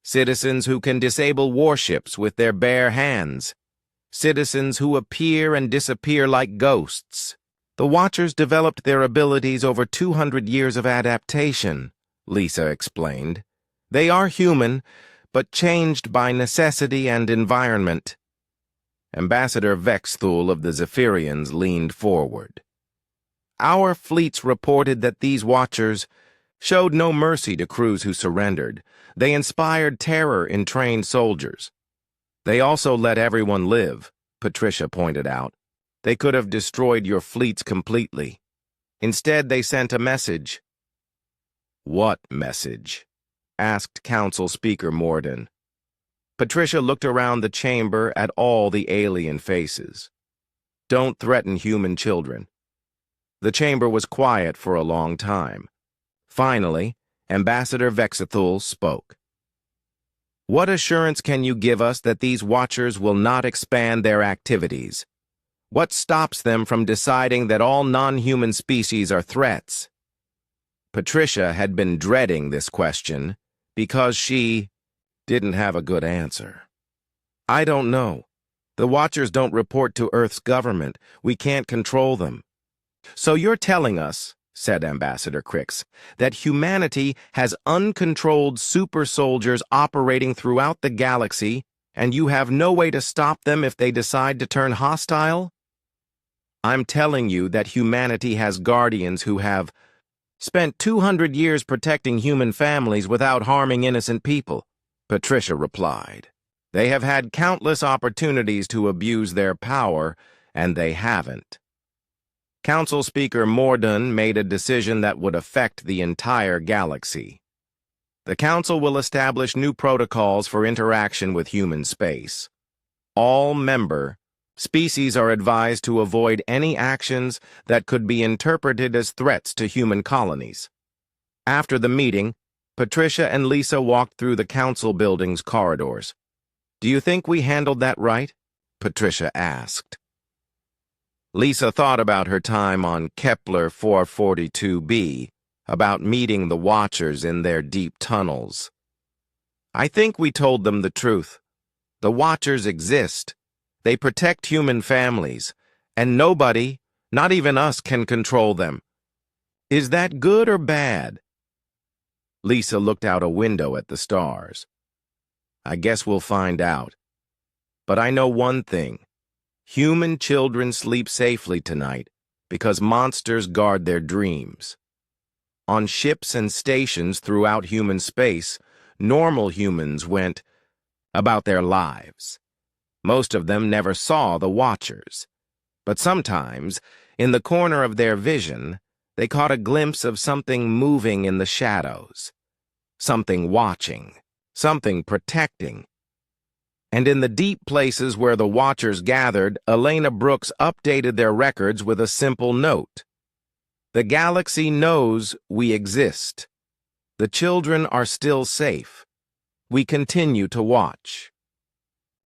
"Citizens who can disable warships with their bare hands. Citizens who appear and disappear like ghosts. The Watchers developed their abilities over 200 years of adaptation," Lisa explained. "They are human, but changed by necessity and environment." Ambassador Vexthul of the Zephyrians leaned forward. "Our fleets reported that these Watchers showed no mercy to crews who surrendered. They inspired terror in trained soldiers. They also let everyone live," Patricia pointed out. "They could have destroyed your fleets completely. Instead, they sent a message." "What message?" asked Council Speaker Morden. Patricia looked around the chamber at all the alien faces. "Don't threaten human children." The chamber was quiet for a long time. Finally, Ambassador Vexithul spoke. What assurance can you give us that these Watchers will not expand their activities? What stops them from deciding that all non-human species are threats? Patricia had been dreading this question because she didn't have a good answer. I don't know. The Watchers don't report to Earth's government. We can't control them. So you're telling us, said Ambassador Crix, that humanity has uncontrolled super soldiers operating throughout the galaxy, and you have no way to stop them if they decide to turn hostile? I'm telling you that humanity has guardians who have spent 200 years protecting human families without harming innocent people, Patricia replied. They have had countless opportunities to abuse their power, and they haven't. Council Speaker Morden made a decision that would affect the entire galaxy. The Council will establish new protocols for interaction with human space. All member species are advised to avoid any actions that could be interpreted as threats to human colonies. After the meeting, Patricia and Lisa walked through the Council building's corridors. Do you think we handled that right? Patricia asked. Lisa thought about her time on Kepler 442b, about meeting the Watchers in their deep tunnels. I think we told them the truth. The Watchers exist. They protect human families, and nobody, not even us, can control them. Is that good or bad? Lisa looked out a window at the stars. I guess we'll find out. But I know one thing. Human children sleep safely tonight because monsters guard their dreams. On ships and stations throughout human space, normal humans went about their lives. Most of them never saw the Watchers. But sometimes, in the corner of their vision, they caught a glimpse of something moving in the shadows. Something watching. Something protecting. And in the deep places where the Watchers gathered, Elena Brooks updated their records with a simple note. The galaxy knows we exist. The children are still safe. We continue to watch.